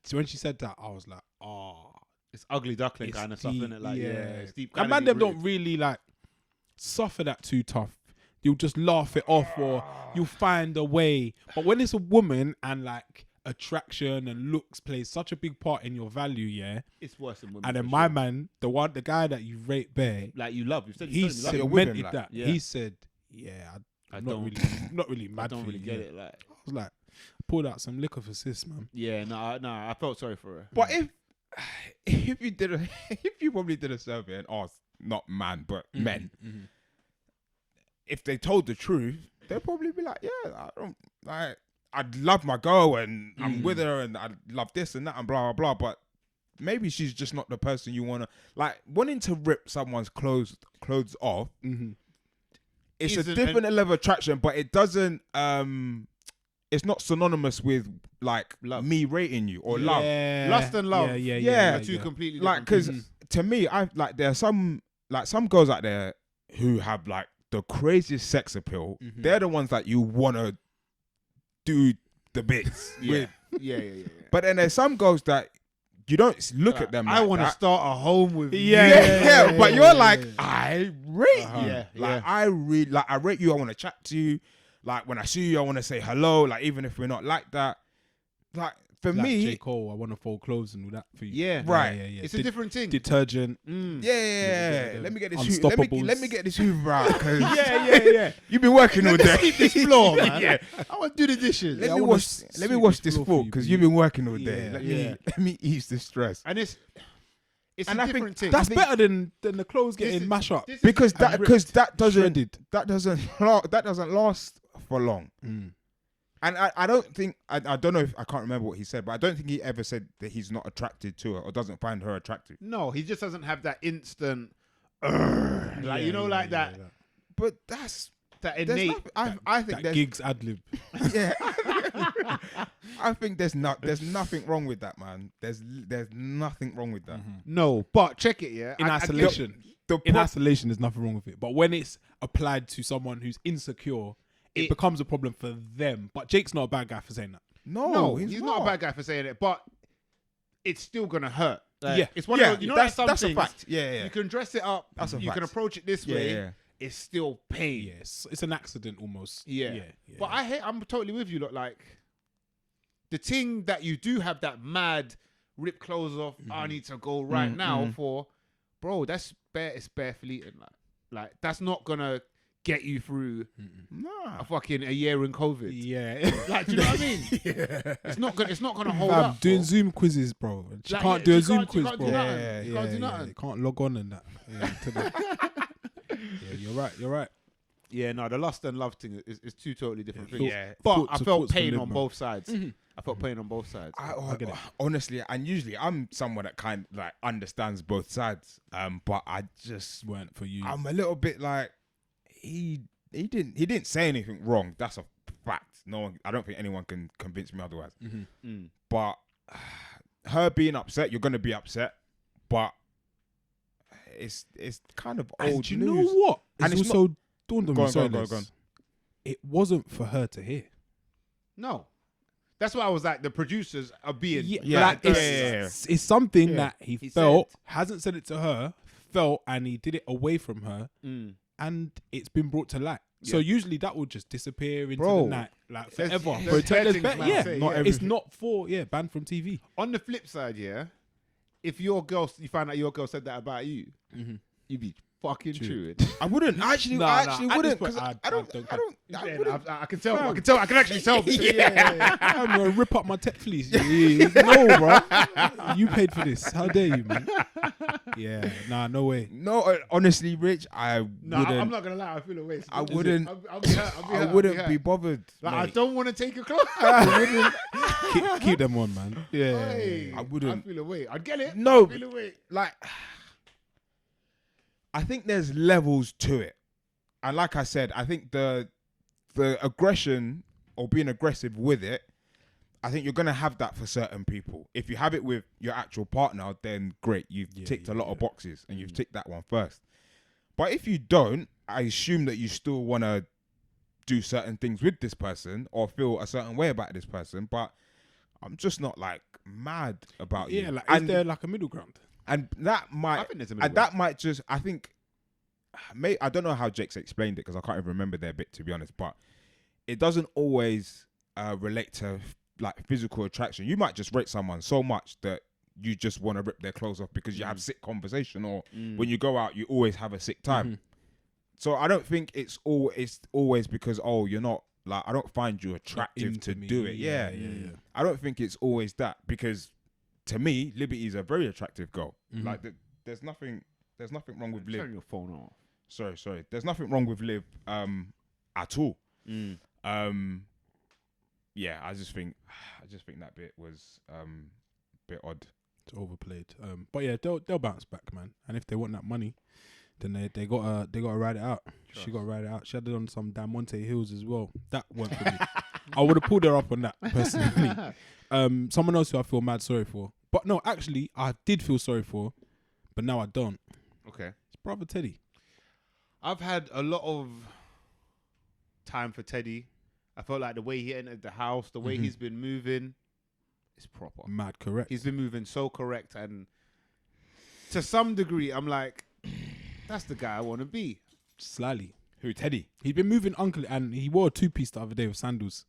so when she said that, I was like, oh, It's ugly duckling it's kind of stuff, deep, innit? Like, it's deep. And man, them don't really like suffer that too tough. You'll just laugh it off, or you'll find a way. But when it's a woman and like attraction and looks plays such a big part in your value, It's worse than women. and then for my sure. man, the guy that you rate bare, Like you love. You said he you love you're him. with him, cemented like, that. yeah. He said, I'm not really mad I don't for really you, get yeah. it. Like, I was like, pulled out some liquor for sis, man. yeah, no, I felt sorry for her. But if you if you probably did a survey and asked not man but men, if they told the truth, they'd probably be like, yeah, I don't like. I'd love my girl and I'm with her and I love this and that and blah blah blah. But maybe she's just not the person you wanting to rip someone's clothes off. It's a Isn't different level of attraction, but it doesn't. It's not synonymous with like Love. me rating you or love. Lust and love. Yeah, are two completely Like, different because to me, I like there are some girls out there who have like the craziest sex appeal. They're the ones that you wanna do the bits with. Yeah. But then there's some girls that you don't look at them. I like want to that. start a home with. Yeah. But you're like, I rate you. Yeah, Like I rate you. I want to chat to you. Like when I see you, I want to say hello. Like even if we're not like that. Like for Like me, J. Cole, I want to fold clothes and all that for you. Yeah. Right. Yeah. It's a different thing. Detergent. yeah. Let me get this. Unstoppables. Let me get this Hoover out. 'Cause Yeah. you've been working all day. Sweep this floor, man. Yeah. I want to do the dishes. Let I me wanna wash. Let me sweep wash this this floor for fork you, because B. you've been working all day. Yeah. Let me ease the stress. And it's And a I think different thing. That's better than the clothes getting is- mashed up. this is- Because that shredded. that doesn't last for long. And I don't think I don't know if I can't remember what he said, but I don't think he ever said that he's not attracted to her or doesn't find her attractive. No, he just doesn't have that instant, that But that's that there's innate. nothing, I think That there's gigs ad lib. yeah. I think there's nothing wrong with that, man. There's nothing wrong with that. No, but check it. Yeah, In isolation. The In pro- isolation, there's nothing wrong with it. But when it's applied to someone who's insecure, it becomes a problem for them. But Jake's not a bad guy for saying that. No, he's not a bad guy for saying it, but it's still gonna hurt. Like, Yeah. it's one Yeah, of those, that's like a some fact. things, Yeah. You can dress it up. That's a you can fact. approach it this Yeah, way. yeah. It's still pain. Yes, it's an accident almost. Yeah. But I'm totally with you. Look, like the thing that you do have that mad rip clothes off, I need to go right now for, bro, it's bare fleeting. Like that's not gonna get you through a year in COVID. Yeah. Like, do you know what I mean? Yeah. It's not gonna hold Fam, up. doing bro. Zoom quizzes, bro. She Like, can't yeah, do a she Zoom can't- she quiz, can't bro. do nothing. She can't do You nothing. can't log on and that. Yeah, to that. Yeah, you're right. Yeah, no, the lust and love thing is two totally different Yeah. things. Yeah. But Thoughts- I felt thoughts to pain live, on man. both sides. I felt pain on both sides. I get it. honestly, and usually I'm someone that kind of like understands both sides. But I just Weren't for you. I'm a little bit like he didn't say anything wrong. That's a fact. No one, I don't think anyone can convince me otherwise. But her being upset, you're gonna be upset. But it's kind of old And do you news. know what? And It's it's also dawned on Go me. on, Sorry, go on, Liz. go on. It wasn't for her to hear. No. That's why I was like, the producers are being... Yeah, like, yeah, it's something Yeah. that he He felt, said. hasn't said it to her, felt, and he did it away from her, Mm. and it's been brought to light. So Yeah. usually that will just disappear into Bro, the night, like there's- forever. there's For fair there's things better- man yeah, say, not yeah. it's not for banned from TV. On the flip side, yeah, if your girl, you find out your girl said that about you, you'd be fucking True. chewing. I wouldn't actually. Nah, I nah, actually at wouldn't this point, because I I don't. don't I don't. I Yeah, wouldn't. I can tell. I can actually tell. I'm gonna rip up my tech fleece. No, bro. You paid for this. How dare you, man? Yeah, nah, no way. No, honestly, Rich, I No, wouldn't. I'm not gonna lie. I feel a waste. I wouldn't. I'll be hurt. I wouldn't be bothered. Like, I mate. don't want to take your clothes. Keep them on, man. Yeah. Hey, I wouldn't. I feel away. I'd get it. No. I feel away. Like, I think there's levels to it, and like I said, I think the aggression or being aggressive with it, I think you're gonna have that for certain people. If you have it with your actual partner, then great, you've ticked a lot of boxes and you've ticked that one first. But if you don't, I assume that you still want to do certain things with this person or feel a certain way about this person. But I'm just not like mad about you. Yeah, like, and is there like a middle ground? and that might, I think there's a middle and that might just, I think, I don't know how Jake's explained it because I can't even remember their bit, to be honest. But it doesn't always relate to like physical attraction. You might just rate someone so much that you just want to rip their clothes off because you have sick conversation, or when you go out, you always have a sick time. So I don't think it's always because you're not like, I don't find you attractive to do it. Yeah. I don't think it's always that, because to me, Liberty is a very attractive girl. Like there's nothing wrong with Liv. Turn your phone off. Sorry. There's nothing wrong with Liv at all. Yeah, I just think that bit was a bit odd. It's overplayed. But yeah, they'll bounce back, man. And if they want that money, then they gotta ride it out. Trust. She gotta ride it out. She had it on some Diamante Hills as well. That weren't for me. I would have pulled her up on that personally. Someone else who I feel mad sorry for. But no, actually, I did feel sorry for, but now I don't. Okay. It's brother Teddy. I've had a lot of time for Teddy. I felt like the way he entered the house, the way he's been moving, it's proper. Mad correct. He's been moving so correct, and to some degree, I'm like, that's the guy I want to be. Slyly. Who, Teddy? He's been moving uncle, and he wore a 2-piece the other day with sandals.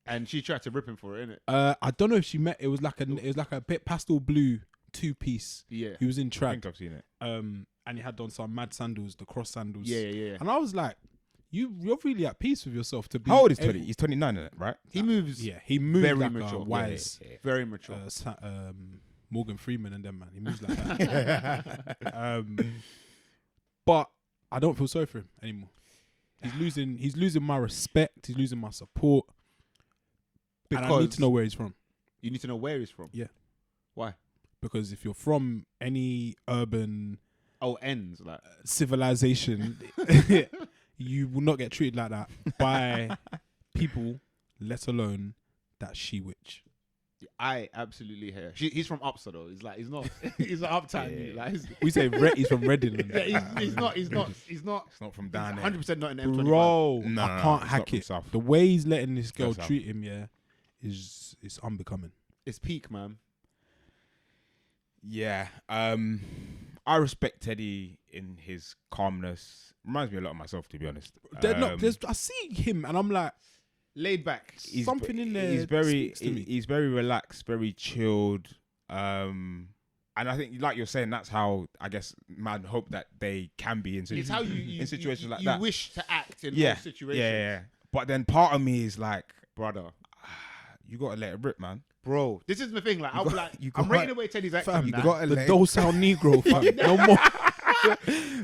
And she tried to rip him for it, innit? I don't know if she met. It was like a bit pastel blue 2-piece. Yeah. He was in I track. think I've seen it. And he had on some mad sandals, the cross sandals. Yeah. And I was like, you're really at peace with yourself to be. How old is Teddy? He's 29, isn't it? Right? He moves Yeah, he moved very like mature. a wise very mature. Morgan Freeman and them, man. He moves like that. But I don't feel sorry for him anymore. He's losing my respect. He's losing my support. And I need Because to know where he's from. you need to know where he's from. Yeah. Why? Because if you're from any urban Oh, ends like civilization, you will not get treated like that by people, let alone that she witch. I absolutely hear. He's from Upside though. He's like he's not uptown. Like We say he's from Reading. And yeah, he's not. It's not from down there. 100% not in the M25. Bro, No, I no, can't it's hack not from it. South. The way he's letting this girl Go South. treat him, is unbecoming. It's peak, man. Yeah. I respect Teddy in his calmness. Reminds me a lot of myself, to be honest. I see him and I'm like, laid back. Something in there. He's very speaks to me. he's very relaxed, very chilled. And I think, like you're saying, that's how I guess man hope that they can be in, It's how you in situations like you that. wish to act in Yeah, those situations. yeah. But then part of me is like, Brother. you gotta let it rip, man. Bro, this is the thing. Like, I'm got- rating away Teddy's acting. Fam, now. gotta the let it- docile Negro, fam. No more.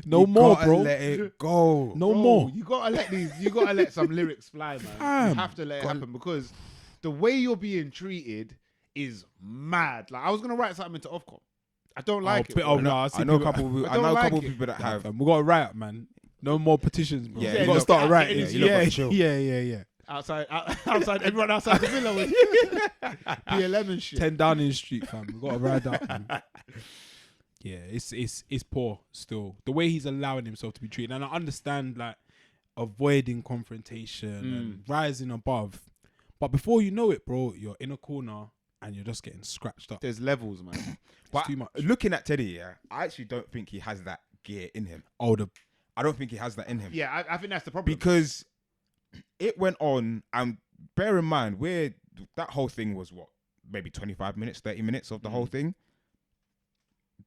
No You more, gotta bro. Let it go. No Bro, more. You gotta let these. You gotta let some lyrics fly, man. Fam. You have to let it happen because the way you're being treated is mad. Like I was gonna write something into Ofcom. I don't like it. Oh, bro. no, I know a people- couple. I I don't know a like couple it. of people that have. We got to riot, man. No more petitions, bro. Yeah, we yeah, got to look, start get writing. energy. You lot Yeah, gotta chill. yeah. outside, everyone outside the villa with PLM and shit. 10 Downing Street, fam. We got to ride out, man. Yeah, it's poor still. The way he's allowing himself to be treated. And I understand, like, avoiding confrontation and rising above. But before you know it, bro, you're in a corner and you're just getting scratched up. There's levels, man. But too much. looking at Teddy, yeah, I actually don't think he has that gear in him. Oh, I don't think he has that in him. Yeah, I think that's the problem. Because it went on, and bear in mind, that whole thing was what, maybe 25 minutes, 30 minutes of the whole thing.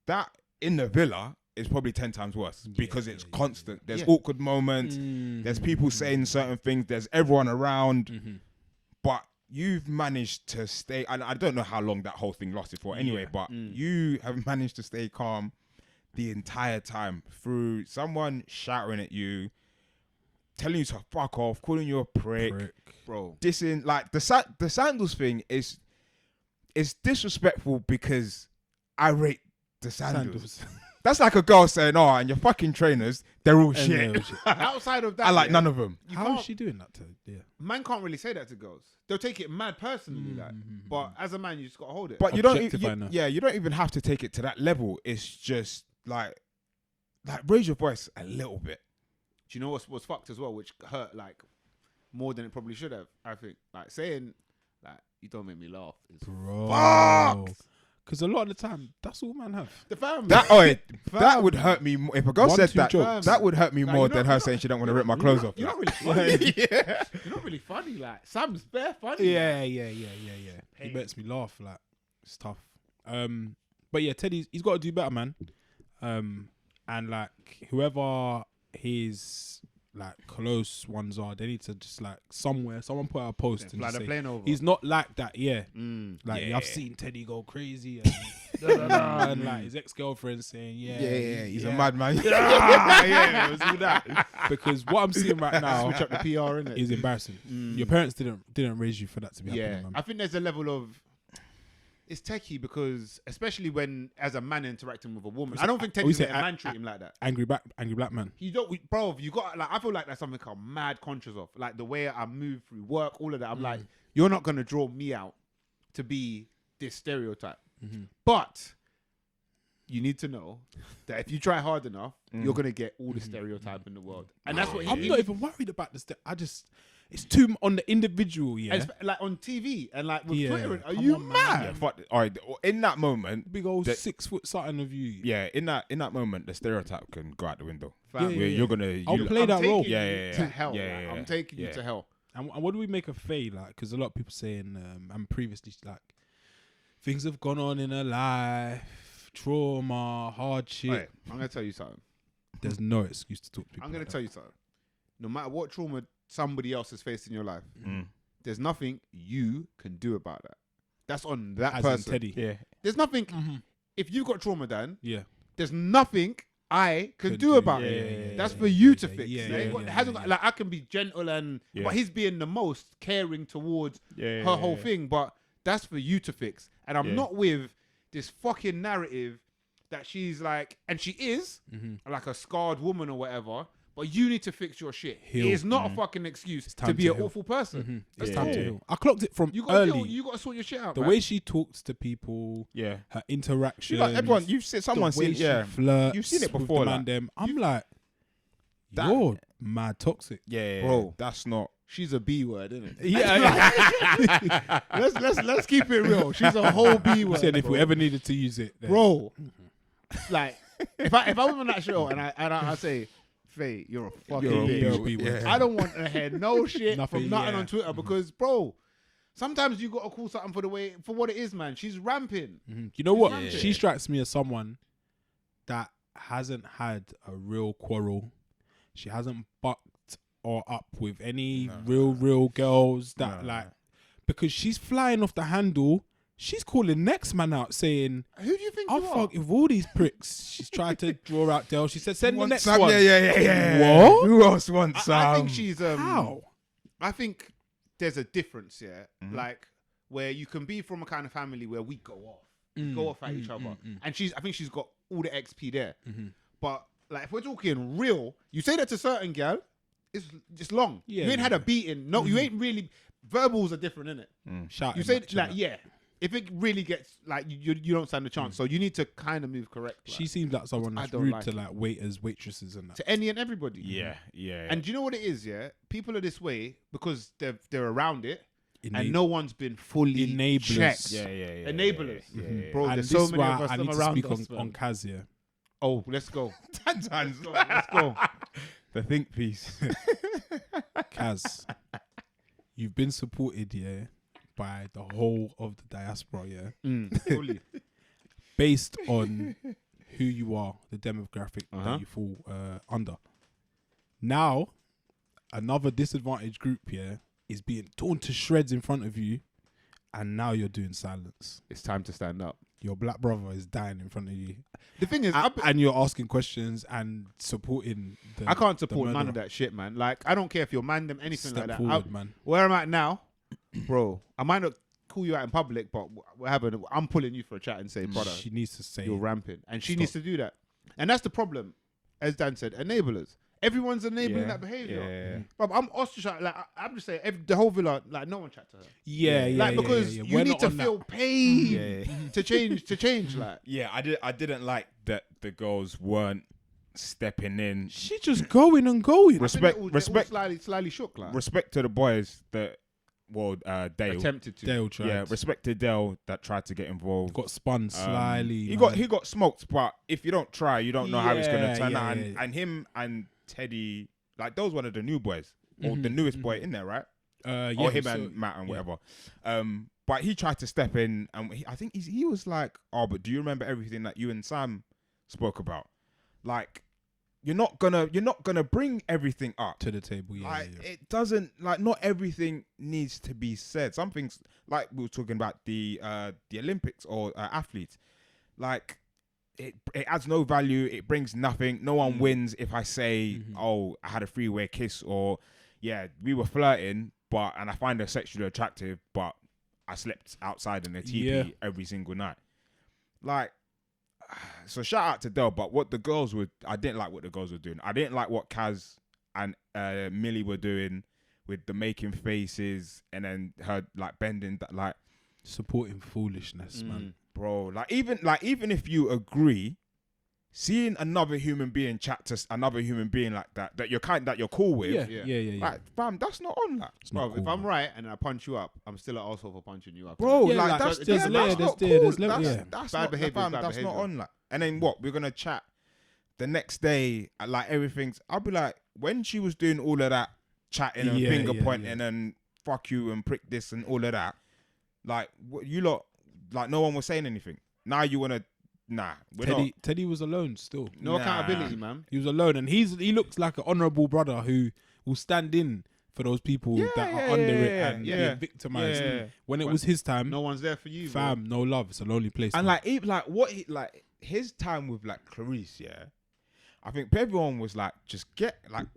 That in the villa is probably 10 times worse because it's constant. There's awkward moments. There's people saying certain things. There's everyone around. But you've managed to stay, and I don't know how long that whole thing lasted for anyway, but you have managed to stay calm the entire time through someone shouting at you, telling you to fuck off, calling you a prick. bro. Dissing, like the sandals thing is disrespectful because I rate the sandals. That's like a girl saying, "Oh, and your fucking trainers, they're all shit." Outside of that, I like none of them. How is she doing that to? Yeah. Man can't really say that to girls. They'll take it mad personally, like. But as a man, you just gotta hold it. But you don't, Objectifying her. you don't even have to take it to that level. It's just like raise your voice a little bit. do you know what's fucked as well, which hurt like more than it probably should have? I think like saying like you don't make me laugh is Bro. fucked. Because a lot of the time, that's all man have. The family. That would hurt me more. If a girl One, said two that, jokes. that would hurt me Like, more you're than not- her you're saying not- she don't want to rip my clothes off. You're not like. really funny. Yeah. You're not really funny. Like Sam's bare funny. Yeah. He makes me laugh. Like, it's tough. But yeah, Teddy's he's got to do better, man. And like whoever his like close ones are, they need to just like someone put out a post and Fly just the say, plane over. he's not like that. Yeah, like Yeah. I've seen Teddy go crazy and like his ex-girlfriend saying, He's a madman. yeah, it was all that. Because what I'm seeing right now Switch up the PR in it. is embarrassing. Your parents didn't raise you for that to be Yeah, happening, man. I think there's a level of it's techie because especially when as a man interacting with a woman, I don't think Teddy's say let a man treat him like that. Angry black man. You don't, bro. You got like I feel like that's something I'm mad conscious of, like the way I move through work, all of that. I'm like, you're not gonna draw me out to be this stereotype, but you need to know that if you try hard enough, you're gonna get all the stereotype in the world, and that's what I'm not even worried about this. It's too on the individual, yeah. and it's like on TV and like with Yeah, Twitter. Are come you on, man. mad? Yeah, but all right, in that moment, Big old the- 6 foot something of you. yeah, in that moment, the stereotype can go out the window. Fam, Yeah, Where you're gonna, I'll you- play that role. taking Yeah, you yeah, yeah. to hell. Yeah, like, yeah, I'm yeah. taking you Yeah. to hell. And what do we make of Faye? Like, because a lot of people saying, and previously, like, things have gone on in her life, trauma, hardship. Right, I'm gonna tell you something. There's no excuse to talk to people. I'm gonna like tell you something. No matter what trauma somebody else has faced in your life, Mm. there's nothing you can do about that. That's on that that. As in person. Teddy. Yeah, There's nothing. If you've got trauma, Dan, Yeah. there's nothing I can Could do do. about Yeah, it. yeah, That's yeah, for yeah, you yeah, to yeah, fix. yeah, It yeah, ain't got- yeah, hasn't yeah, got- like I can be gentle and Yeah. but he's being the most caring towards yeah, her whole thing. But that's for you to fix. And I'm Yeah. not with this fucking narrative that she's like, and she is like a scarred woman or whatever. But you need to fix your shit. Heal. It's not a fucking excuse to time be to an heal. awful person. It's That's time to cool. heal. I clocked it from You got early. you got to sort your shit out. The man. way she talks to people, yeah. her interaction. Like everyone, you've seen someone seen, yeah, flirts you've seen it with before, the like- man them. I'm like, That- you're mad toxic. yeah, Bro. That's not. she's a B word, isn't it? Yeah, let's keep it real. She's a whole B word. Said if bro. we ever needed to use it, then Bro, like if I was on that show and I say Faye, you're a fucking You're a bitch. bitch. I don't want to hear no shit Nothing, from nothing yeah. on Twitter because, bro, sometimes you got to call something for what it is, man. She's ramping. You know what? Yeah. She strikes me as someone that hasn't had a real quarrel. She hasn't bucked or up with any real girls that like, because she's flying off the handle. She's calling next man out saying, Who do you think I'll you are? fuck with all these pricks. She's tried to draw out Dell. She said, send the next Some, one. Yeah. What? Who else wants some? I think she's How? I think there's a difference, like where you can be from a kind of family where we go off, go off at each other, and I think she's got all the XP there. But like, if we're talking real, you say that to certain girl, it's just long. Yeah, You ain't had a beating. No, you ain't really. Verbals are different, innit? Shout You him say much, like, innit? yeah. If it really gets like you don't stand a chance, so you need to kind of move correct. She seems like someone I that's don't rude like to it. like waiters, waitresses, and that. to any and everybody. Yeah. And do you know what it is? Yeah, people are this way because they're around it, Enab- and no one's been fully Enablers. checked. Yeah. Enablers, Yeah. bro. And There's this so is many why of us I need to around speak us, on man. Kaz here. Oh, let's go. Tanzans. Let's go. The think piece. Kaz, you've been supported, by the whole of the diaspora, Fully. based on who you are, the demographic Uh-huh. that you fall under. Now, another disadvantaged group is being torn to shreds in front of you, and now you're doing silence. It's time to stand up. Your black brother is dying in front of you, The thing is, and you're asking questions and supporting. I can't the support none of murderer. that shit, man. Like, I don't care if you're Mandem, anything Step like that. forward, man. Where I'm at now, bro, I might not call you out in public, but I'm pulling you for a chat and say, brother, She needs to say you're ramping. And she Stop. needs to do that. And that's the problem. As Dan said, enablers. Everyone's enabling that behavior. But I'm ostracized. Like, I'm just saying, the whole villa, like, no one chat to her. Like, because you We're need not to on that. feel pain to change. Like, Yeah, I didn't like that the girls weren't stepping in. She just going and going. Respect, they're all respect, slightly shook. Like, respect to the boys that, Dale. attempted to. Dale tried. Yeah, respect to Dale that tried to get involved. Got spun slyly. He man. got smoked, but if you don't try, you don't know how it's gonna turn out. yeah. And him and Teddy, like those one of the new boys, or the newest boy in there, right? Or him and Matt and whatever. But he tried to step in, and I think he was like, "Oh, but do you remember everything that you and Sam spoke about? Like, you're not gonna bring everything up to the table. Yeah, like yeah. it doesn't, like, not everything needs to be said. Some things, like we were talking about the Olympics or athletes, like it adds no value. It brings nothing. No one wins if I say, "Oh, I had a three-way kiss," or "Yeah, we were flirting, and I find her sexually attractive, but I slept outside in the TV every single night." Like, so shout out to Del, but I didn't like what the girls were doing. I didn't like what Kaz and Millie were doing with the making faces and then her like bending that, like, Supporting foolishness, man. bro. Like even if you agree, seeing another human being chat to another human being like that you're cool with, Yeah. like, fam, that's not on that. It's not Bro, cool, if I'm man. right and I punch you up, I'm still an asshole for punching you up. Bro, Yeah, like, like, that's there's that's layer, not there's cool. there, there's level, That's yeah. that's Bad not behaviour, fam, bad that's not behaviour. on that. And then what? We're gonna chat the next day, like everything's. I'll be like, when she was doing all of that chatting and finger pointing and fuck you and prick this and all of that, like, you lot, like, no one was saying anything. Now you wanna, we're not. Teddy was alone still. No accountability, man. He was alone, and he looks like an honourable brother who will stand in for those people that are under it and being victimized. Yeah. When it was his time, No one's there for you, fam, no love. It's a lonely place. And man. like his time with like Clarice, I think everyone was like,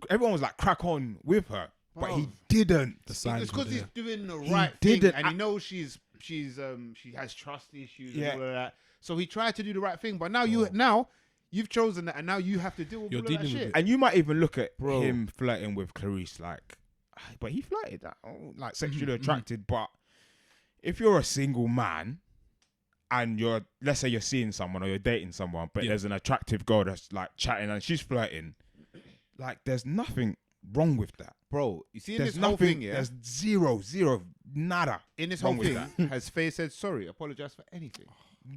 everyone was like, crack on with her, but he didn't. the signs It's were because he's there. doing the right thing, didn't. and he knows she has trust issues Yeah. and all of that. So he tried to do the right thing, but now you've chosen that, and now you have to deal with You're all of that dealing with shit. it. And you might even look at Bro. him flirting with Clarice, like, but he flirted that, like, sexually attracted. But if you're a single man and let's say you're seeing someone or you're dating someone, but there's an attractive girl that's like chatting and she's flirting, like, there's nothing wrong with that. Bro, you see in There's this whole nothing. thing, yeah. There's zero, nada. In this wrong whole with thing, has Faye said sorry, apologize for anything?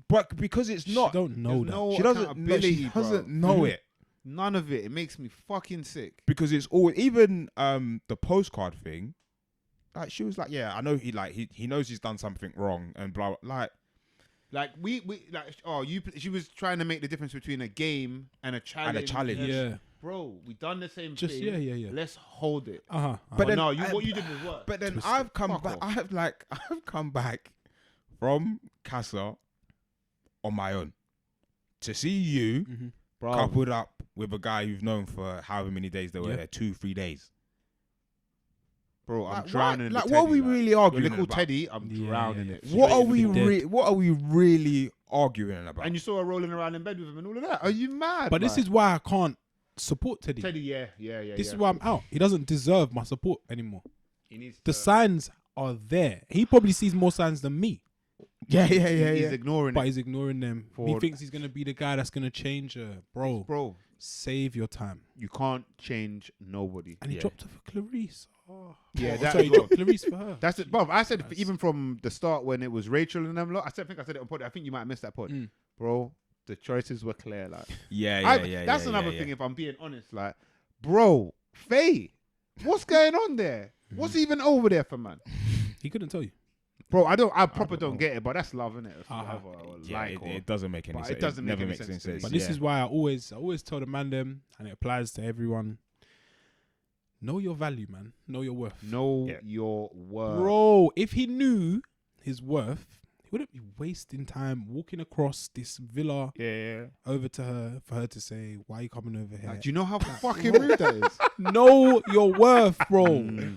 But because it's She not, don't know There's that. no she doesn't. accountability, She doesn't bro. know it. None of it. It makes me fucking sick. Because it's all even the postcard thing. Like she was like, yeah, I know he knows he's done something wrong and blah. Like we she was trying to make the difference between a game and a challenge. Yeah. Bro, we done the same Just thing. Yeah. Let's hold it. But then, no, what you did was worse. But then Twisted. I've come back. I've come back from Casa on my own to see you Bro. coupled up with a guy you've known for however many days they were there, 2-3 days. Bro, I'm Like, drowning in the like Teddy. what are we really arguing Your little about? Teddy, I'm drowning in it. What are Ready to be What are we really arguing about? And you saw her rolling around in bed with him and all of that. Are you mad? But this is why I can't support Teddy. yeah. This is why I'm out. He doesn't deserve my support anymore. He needs The signs are there. He probably sees more signs than me, yeah. He's ignoring but it. he's ignoring them. He thinks he's gonna be the guy that's gonna change her, bro. Bro, Save your time. you can't change nobody. And he dropped her for Clarice. Oh. Yeah, Oh, that sorry, he as well. dropped Clarice for her. That's it, bro. I said even from the start when it was Rachel and them lot. I think I said it on pod. I think you might have missed that pod, bro. The choices were clear. Like, That's another thing. If I'm being honest, like, bro, Faye, what's going on there? What's even over there for, man? He couldn't tell you. Bro, I don't get it, but that's love, innit? It doesn't make any sense. It doesn't never make any makes sense to me. But this is why I always tell the Mandem, and it applies to everyone. Know your value, man. Know your worth. Know your worth. Bro, if he knew his worth, he wouldn't be wasting time walking across this villa over to her for her to say, why are you coming over here? Like, do you know how fucking rude that is? Know your worth, bro.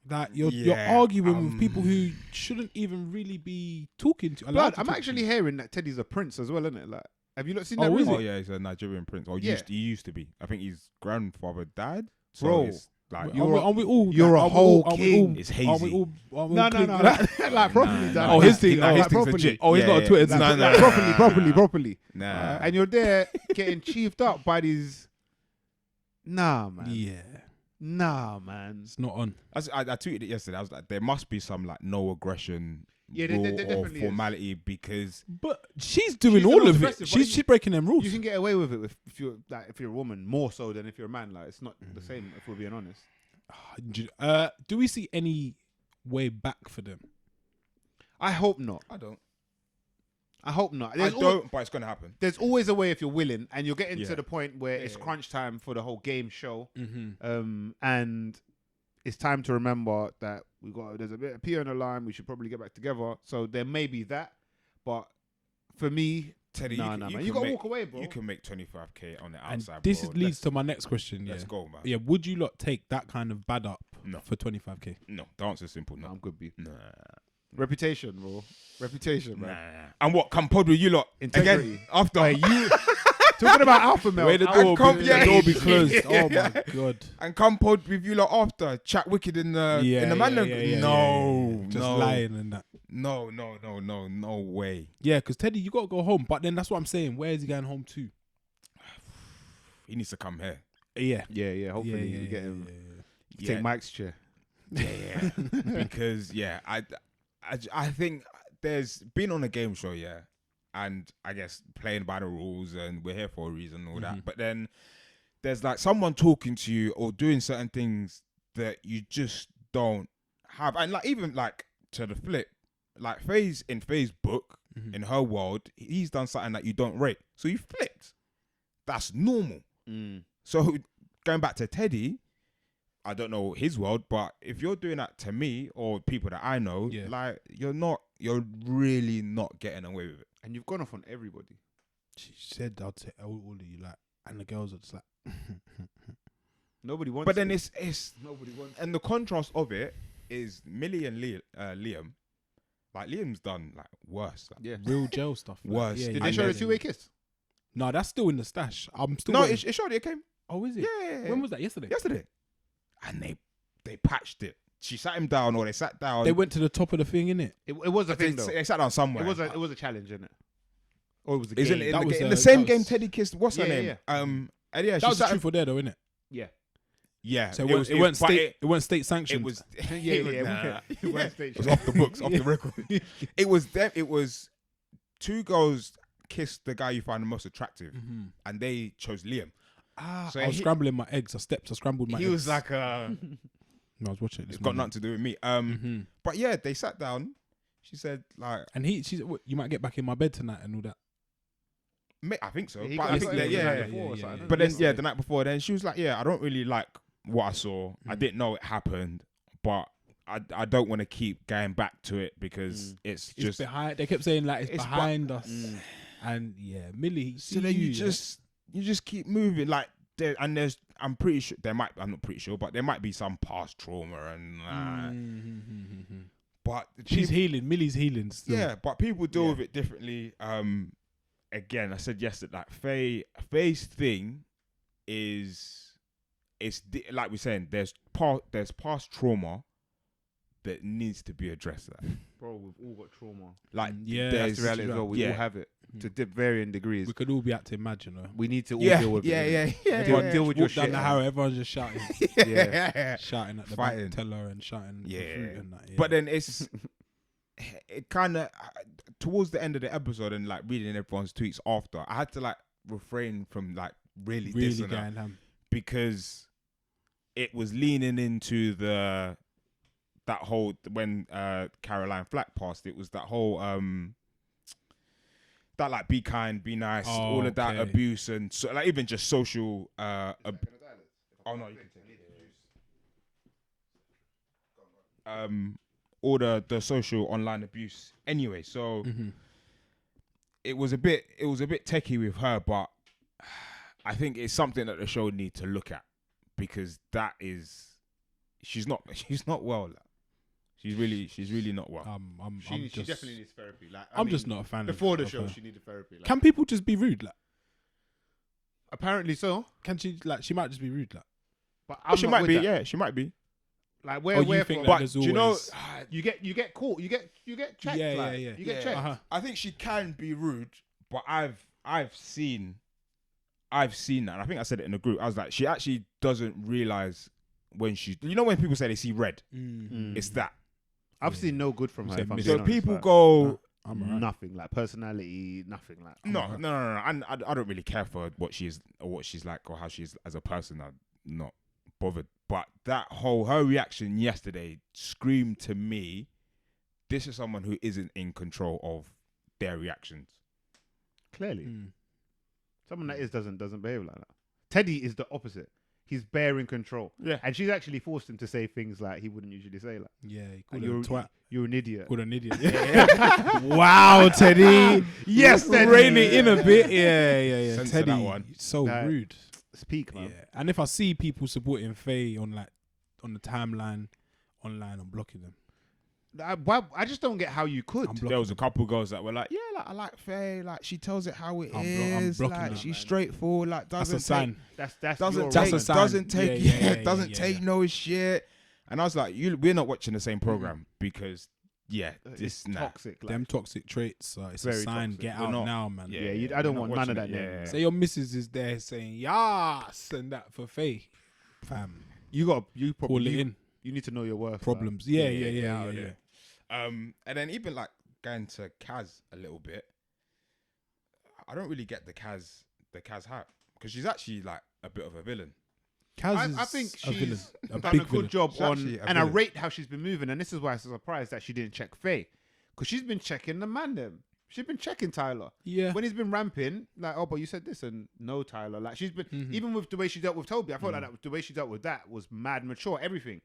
That you're arguing with people who shouldn't even really be talking to. Blood, I'm actually hearing that Teddy's a prince as well, isn't it? Like, have you not seen that? is rumor? it? Oh yeah, he's a Nigerian prince. Or Yeah. he used to be. I think his grandfather died. So Bro, it's like you're You're a whole king. It's hazy. No. Like properly done. Oh, his thing. Nah, his like, thing's properly. legit. Oh, he's got a Twitter. Like, properly. Nah. And you're there getting chiefed up by these. Nah, man. Yeah, Nah, man. it's not on. I tweeted it yesterday. I was like, there must be some like no aggression Yeah, there rule or definitely is. formality because But she's doing She's the all most of it. aggressive, but She's breaking them rules. You can get away with it if you're a woman more so than if you're a man. Like, it's not the same. If we're being honest. Do we see any way back for them? I hope not. I don't. I hope not. But it's gonna happen. There's always a way if you're willing, and you're getting Yeah. to the point where it's crunch time for the whole game show, Mm-hmm. and it's time to remember that there's a bit of pee on the line. We should probably get back together. So there may be that, but for me, Teddy, man. can You gotta make- walk away, bro. You can make 25k on the And outside. this bro. leads to my next question. Let's go, man. Yeah, would you lot take that kind of bad up No. for 25k? No, the answer's simple. No, No. I'm good, B. Nah. Reputation, bro. Reputation, man. Nah. And what? Come pod with you lot Integrity. again after Hey, you talking about alpha male? Where the I'll door, come- be, yeah. the door be closed. Oh my god. and come pod with you lot after. Chat wicked in the man. No, Just no. lying and that. No way. Yeah, because Teddy, you got to go home. But then that's what I'm saying. Where is he going home to? He needs to come here. Yeah. Yeah. Hopefully, you get him. Yeah. Take Mike's chair. Yeah, because I think there's been on a game show, and I guess playing by the rules, and we're here for a reason, and all that. But then there's like someone talking to you or doing certain things that you just don't have, and like even like to the flip, like Faye's book, in her world, he's done something that you don't rate, so you flipped. That's normal. So going back to Teddy. I don't know his world, but if you're doing that to me or people that I know, like you're really not getting away with it. And you've gone off on everybody. She said, I'll take all of you, like, and the girls are just like, Nobody wants. But then it. it's Nobody wants. and the contrast of it is Millie and Liam. Like Liam's done like worse, like, real jail stuff. Worse. Like, Did they show the two-way kiss? No, that's still in the stash. I'm still. No, waiting. it showed it came. Oh, is it? Yeah. When was that? Yesterday. And they patched it. She sat him down, or they sat down. They went to the top of the thing, innit? It was a thing though. They sat down somewhere. It was a challenge, innit? Or it was a Isn't game. it That was in a- the same that game was- Teddy kissed what's her Yeah, name? yeah. And yeah, That she was the sat truth or dare, though, innit? Yeah. Yeah, So it weren't but state. It weren't state sanctioned. It was Yeah. It was off the books, off the record. It was them. It was two girls kiss the guy you find the most attractive, and they chose Liam. So I was scrambling my eggs. I scrambled my eggs. He was like, No, I was watching it. it's got nothing to do with me. But yeah, they sat down. She said like, and she said, you might get back in my bed tonight and all that. I think so. He But got I think it that, the night before or something, But then yesterday. the night before, then she was like, I don't really like what I saw. I didn't know it happened, but I don't want to keep going back to it because it's just behind. They kept saying like it's behind us, and Millie. So then you just keep moving like I'm pretty sure I'm not pretty sure, but there might be some past trauma and but she's healing. Millie's healing still. Yeah, but people deal with it differently. Again, I said yesterday, like Faye's thing is like we're saying, there's past trauma that needs to be addressed. Bro, we've all got trauma. Like, That's the reality as well. We all have it to varying degrees. We could all be acting mad, you know. We need to all deal with it. Everyone deal with your Walk down shit. the highway, everyone's just shouting. Shouting at the bank teller and shouting at the fruit and that. Yeah. But then it kind of, towards the end of the episode and like reading everyone's tweets after, I had to like refrain from like really dissing her because it was leaning into that whole, when Caroline Flack passed, it was that whole that like be kind, be nice, all of that abuse and so like even just social oh no, you can take it. All the social online abuse anyway. So it was a bit techie with her, but I think it's something that the show need to look at because she's not well. She's really not well. She definitely needs therapy. Like I'm just not a fan. Before the show, she needed therapy. Like, can people just be rude? Like, apparently so. Can she like? She might just be rude. Like, but she might be. Yeah, she might be. Like where you think but that do you know? You get caught. You get checked. Yeah. You get checked. I think she can be rude, but I've seen that, and I think I said it in the group. I was like, she actually doesn't realize when when people say they see red, it's that. I've seen no good from her. If I'm so being people honest, go nothing like personality, nothing like. No. And I don't really care for what she is or what she's like or how she is as a person. I'm not bothered. But her reaction yesterday screamed to me, this is someone who isn't in control of their reactions. Clearly, someone that doesn't behave like that. Teddy is the opposite. He's bearing control. Yeah. And she's actually forced him to say things like he wouldn't usually say. Like, he called him a twat. You're an idiot. Called an idiot. Wow, Teddy. Yes, Teddy. Rein it in a bit. Yeah. Censor Teddy, that one. So rude. Speak, man. Yeah. And if I see people supporting Faye on the timeline, online, I'm blocking them. I just don't get how you could. There was a couple girls that were like, I like Faye. Like she tells it how it is. Like she's straightforward. Like doesn't that's a sign. Doesn't take no shit. And I was like, we're not watching the same program because it's toxic. Them toxic traits. It's a sign. Toxic. Get out now, man. I don't want none of that. Yeah. Say your missus is there saying yes and that for Faye, fam. You probably call it in. You need to know your worth. Problems. Like. Yeah. And then even like going to Kaz a little bit, I don't really get the Kaz hype because she's actually like a bit of a villain. I think she's done a good job and I rate how she's been moving. And this is why I'm surprised that she didn't check Faye because she's been checking the Mandem. She's been checking Tyler. Yeah. When he's been ramping, like, oh, but you said this and no, Tyler. Like she's been even with the way she dealt with Toby. I felt like the way she dealt with that was mad mature. Everything.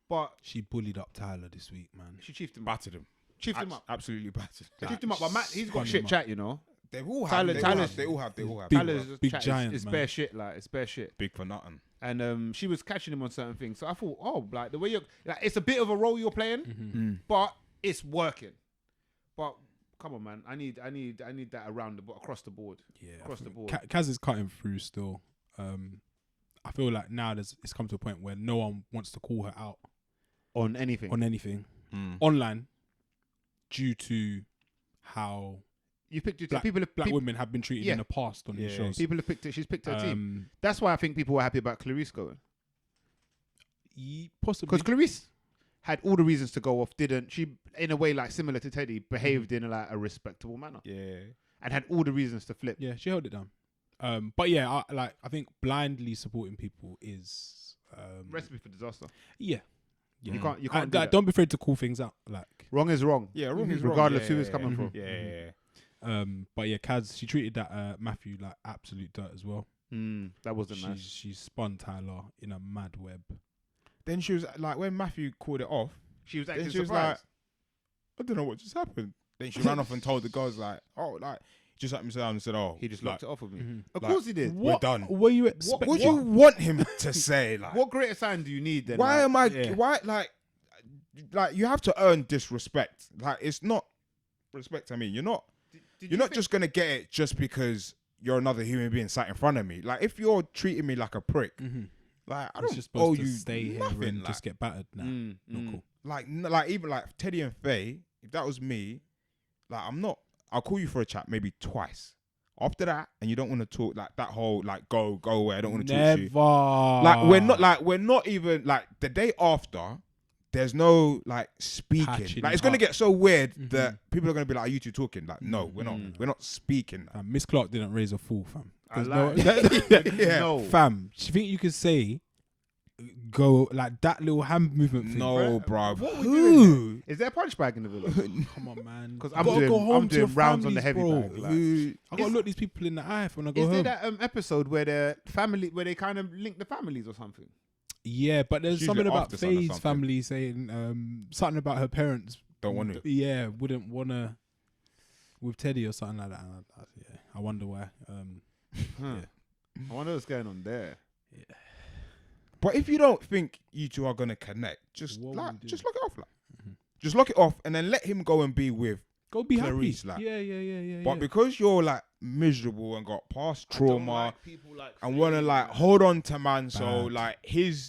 But she bullied up Tyler this week, man. She chiefed him, battered him, chiefed him up, absolutely battered. Chiefed him up, but Matt, he's got shit chat, you know. They all have. They all have. Tyler's big giant. It's bare shit, like it's bare shit. Big for nothing. And she was catching him on certain things, so I thought, oh, like the way you're, like, it's a bit of a role you're playing, but it's working. But come on, man, I need that around across the board. Yeah, across the board. Kaz is cutting through still. I feel like now it's come to a point where no one wants to call her out. On anything. Online, due to how you picked it. Black women have been treated in the past on these shows. People have picked it. She's picked her team. That's why I think people were happy about Clarice going. Possibly. Because Clarice had all the reasons to go off, didn't. She, in a way like similar to Teddy, behaved in a respectable manner. Yeah. and had all the reasons to flip. Yeah, she held it down. But yeah, I think blindly supporting people is Recipe for disaster. Yeah. You can't do that. Don't be afraid to call things out. Like Wrong is wrong. Yeah, wrong is wrong. Regardless who it's coming from. Yeah. But yeah, Kaz, she treated that Matthew like absolute dirt as well. That wasn't nice. She spun Tyler in a mad web. Then she was like, when Matthew called it off, She was acting she was surprised. like, I don't know what just happened. Then she ran off and told the girls like, oh, like just like me down and said, oh, He just locked it off with me. Mhm. Of Like, course he did. we're done. What you expect? What would you want him to say? Like, What greater sign do you need then? why like, am I? yeah. Why like you have to earn disrespect? Like it's not respect. I mean, you're not. did You're not just gonna get it just because you're another human being sat in front of me. Like if you're treating me like a prick, like I It's don't just owe supposed to you stay here nothing. and Like, just get battered. Nah, not cool. like even like Teddy and Faye. If that was me, like I'm not. I'll call you for a chat maybe twice. After that, and you don't want to talk like that whole like go away. I don't want to talk to you. Like we're not even like the day after. There's no like speaking. Patching Like it's it gonna up. get so weird that people are gonna be like, "Are you two talking?" Like, no, we're not. We're not speaking. Miss Clark didn't raise a fool, fam. I There's like Yeah. No. fam. Do you think you could say go like that little hand movement thing? No, bro. What we Who? Is there a punch bag in the village? Come on, man. 'Cause You I'm gotta doing- go home I'm to your doing rounds on the families, heavy bro. bag, like. I gotta look these people in the eye when I go Is home. there that episode where they kind of link the families or something? Yeah, but there's It's something usually about after sun or Faye's something. family saying something about her parents. Don't want to. Yeah, wouldn't wanna with Teddy or something like that. Yeah, I wonder why. I wonder what's going on there. But if you don't think you two are gonna connect, just What would like we do? just lock it off. Like, just lock it off, and then let him go and be with. Go be Clarice, happy. like. Yeah. But because you're like miserable and got past trauma. people like And wanna like hold on to man, so Bad. like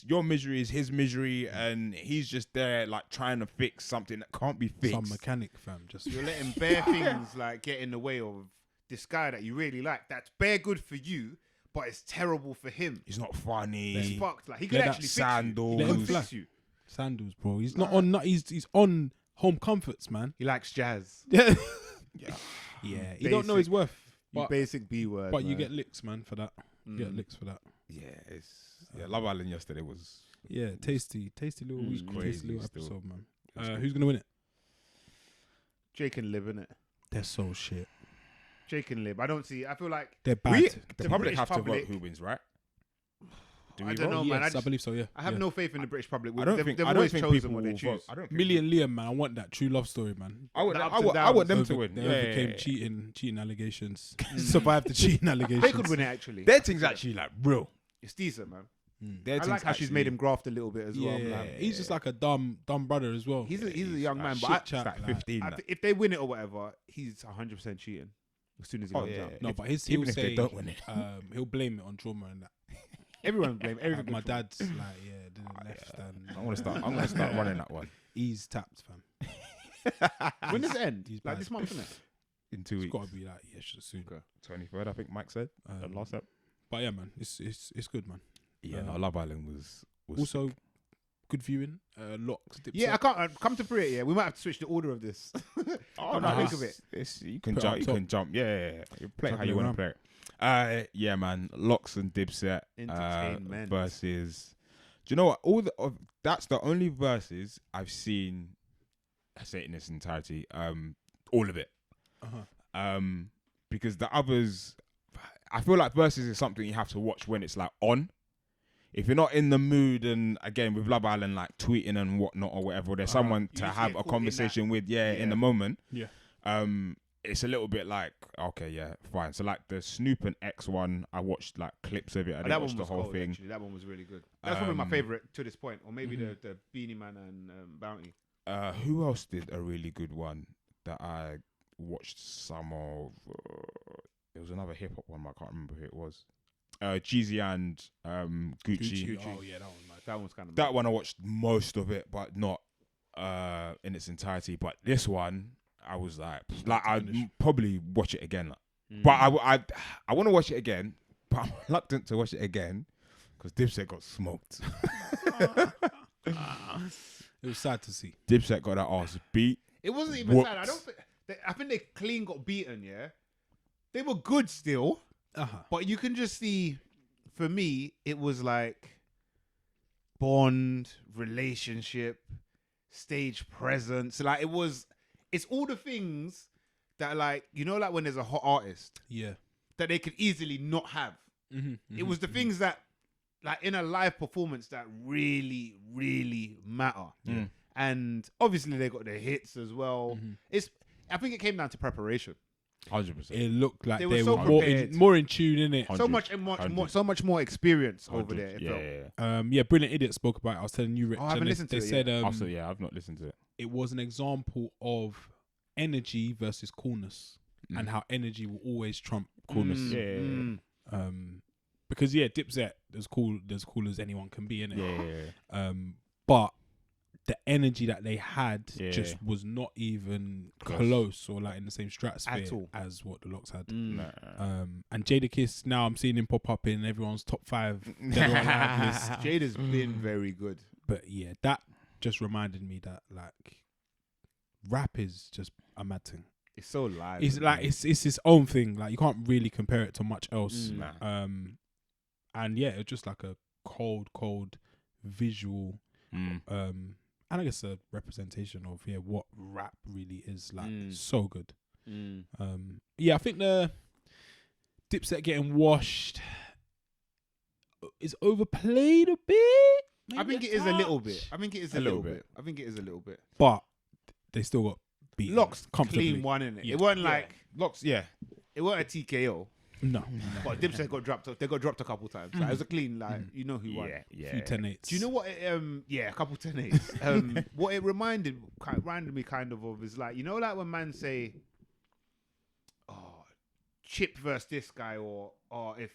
your misery is his misery, and he's just there like trying to fix something that can't be fixed. Some mechanic, fam. Just You're letting bare things like get in the way of this guy that you really like. That's bare good for you, but it's terrible for him. He's not funny. He's fucked. Like he could Let that actually fix you. sandals. He Let him could fly. fix you. sandals, bro. He's not on. He's on home comforts, man. He likes jazz. Yeah. Yeah. Yeah. You don't know his worth. You But, basic B word. but you man. get licks, man, for that. You get licks for that. Yeah, Love Island yesterday was Yeah, tasty little week, crazy tasty little still. episode, man. Who's gonna win it? Jake and Lib, innit? They're so shit. Jake and Lib. I don't see. I feel like They're bad. we They're the bad. public British have to public- vote who wins, right? Do I we don't vote? know, man. Yes, I just- believe so. Yeah. I have Yeah. no faith in the British public. I don't They've think always people chosen what they will choose. vote. I don't think Millie and Liam, man. I want that true love story, man. I want The I ups and want I want them downs. to win. They Yeah, overcame yeah. cheating allegations. Survived the cheating allegations. They could win it actually. Their thing's actually like real. It's decent, man. Their I thing's like how she's made actually- him graft a little bit as Yeah, well. Like, he's just like a dumb brother as well. he's a young man, shit but I, chat, like like- 15. I like. if they win it or whatever, he's 100% cheating as soon as he Oh, comes yeah. out. No, If- but he'll even if say they don't win it. he'll blame it on trauma and that. Everyone blame everyone. Like my blame dad's like, yeah, didn't left and I'm gonna start running that one he's tapped, fam. Trauma. When does it end? He's Like bad. this month, isn't it? in 2 It's weeks. got to be like soon. 23rd, I think Mike said. The last ep. But yeah, man, it's good, man. Yeah, no, Love Island was Also, sick. good viewing. Locks. Dipset. Yeah, I can't come to Puriest. Yeah, we might have to switch the order of this. Oh, no, no, think of it. You can Put it jump. up You top. can jump. Yeah. You play it how Juggle you want around. to play it. Yeah, man. Locks and Dipset Entertainment. versus. Do you know what? That's the only verses I've seen. I say it in its entirety. All of it. Uh-huh. Because the others, I feel like verses is something you have to watch when it's like on. If you're not in the mood, and again with Love Island, like tweeting and whatnot or whatever, there's someone You to just have get a caught in conversation with, in Yeah. the moment. Yeah. It's a little bit like, okay, yeah, fine. So like the Snoop and X one, I watched like clips of it. I Oh, didn't that watch one the was whole cold, thing. actually. That one was really good. That's probably my favorite to this point, or maybe Mhm. the Beanie Man and Bounty. Who else did a really good one that I watched some of? It was another hip hop one, but I can't remember who it was. Jeezy and Gucci. Oh yeah, that one. Like, That one's kind of That one I watched most of it, but not in its entirety. But this one, I was like I'd probably watch it again. But I want to watch it again, but I'm reluctant to watch it again because Dipset got smoked. it was sad to see. Dipset got that ass beat. It wasn't even Whooped. sad. I think they clean got beaten. Yeah, they were good still, Uh-huh. but you can just see, for me, it was like bond, relationship, stage presence. Like it's all the things that like, you know, like when there's a hot artist Yeah. that they could easily not have. Mm-hmm. It was the things that like in a live performance that really, really matter. Mm. And obviously they got their hits as well. I think it came down to preparation. 100%. It looked like They they were were so prepared. more in tune, innit? 100. So much more experience over there. It felt. Yeah, Brilliant Idiot spoke about it. I was telling you, Rich. Oh, I haven't and listened to they it said yet. Also, I've not listened to it. it was an example of energy versus coolness, and how energy will always trump coolness. Because Dipset as cool as anyone can be, innit? But the energy that they had just was not even close or like in the same stratosphere At all. as what the Locks had. Nah. And Jadakiss, now I'm seeing him pop up in everyone's top 5 Dead or Alive list. Jada's been very good. But yeah, that just reminded me that like rap is just a mad thing. It's so live. It's like it's its own thing. Like you can't really compare it to much else. Nah. And yeah, it's just like a cold visual. And I guess a representation of what rap really is like. So good. Yeah, I think the Dipset getting washed is overplayed a bit. I think it is a little bit. I think it is a little bit. But they still got beat. Locks comfortably. clean one, innit? Yeah. It wasn't like Locks, it wasn't a TKO. No. But Dipset got dropped. They got dropped a couple times. Like, it was a clean, like you know who won. Yeah. A few 10-8s. Do you know what? A couple 10-8s. What it reminded me kind of is like, you know, like when man say, "Oh, Chip versus this guy," or if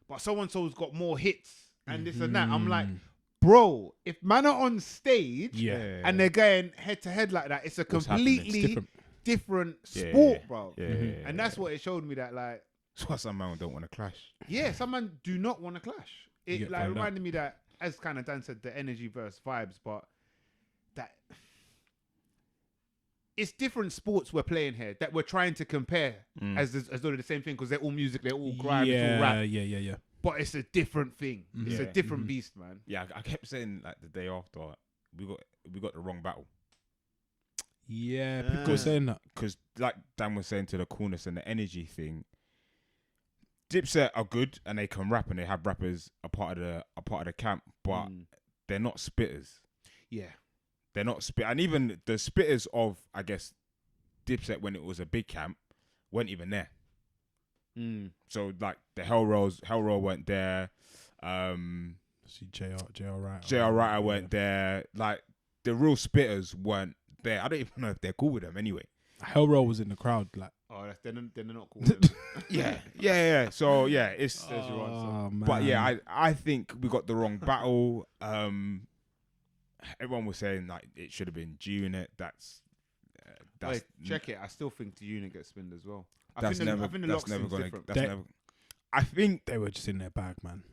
but so and so's got more hits and this and that. I'm like, bro, if man are on stage and they're going head to head like that, it's a completely different sport, bro. And that's what it showed me that like. That's why some man don't want to clash. Yeah, some man do not want to clash. It Yeah, like reminded me that, as kind of Dan said, the energy versus vibes, but that it's different sports we're playing here that we're trying to compare as though they're the same thing because they're all music, they're all grime, it's all rap. Yeah. But it's a different thing. It's a Yeah. different beast, man. Yeah, I kept saying like the day after we got the wrong battle. Yeah, people are saying that. Because like Dan was saying to the coolness and the energy thing, Dipset are good and they can rap and they have rappers a part of the camp, but they're not spitters. Yeah. They're not spit, and even the spitters of I guess Dipset when it was a big camp weren't even there. So like the Hell Roll weren't there. See JR Writer. JR Writer weren't there. Like the real spitters weren't there. I don't even know if they're cool with them anyway. Hellroll was in the crowd, like. Oh, they're not cool. Yeah. So yeah, it's. There's your answer. Man. But yeah, I think we got the wrong battle. Everyone was saying like it should have been G-Unit. That's Wait, check it. I still think the unit gets spinned as well. I that's think never. the That's Locks never thing's gonna. different. That's never. I think. They were just in their bag, man.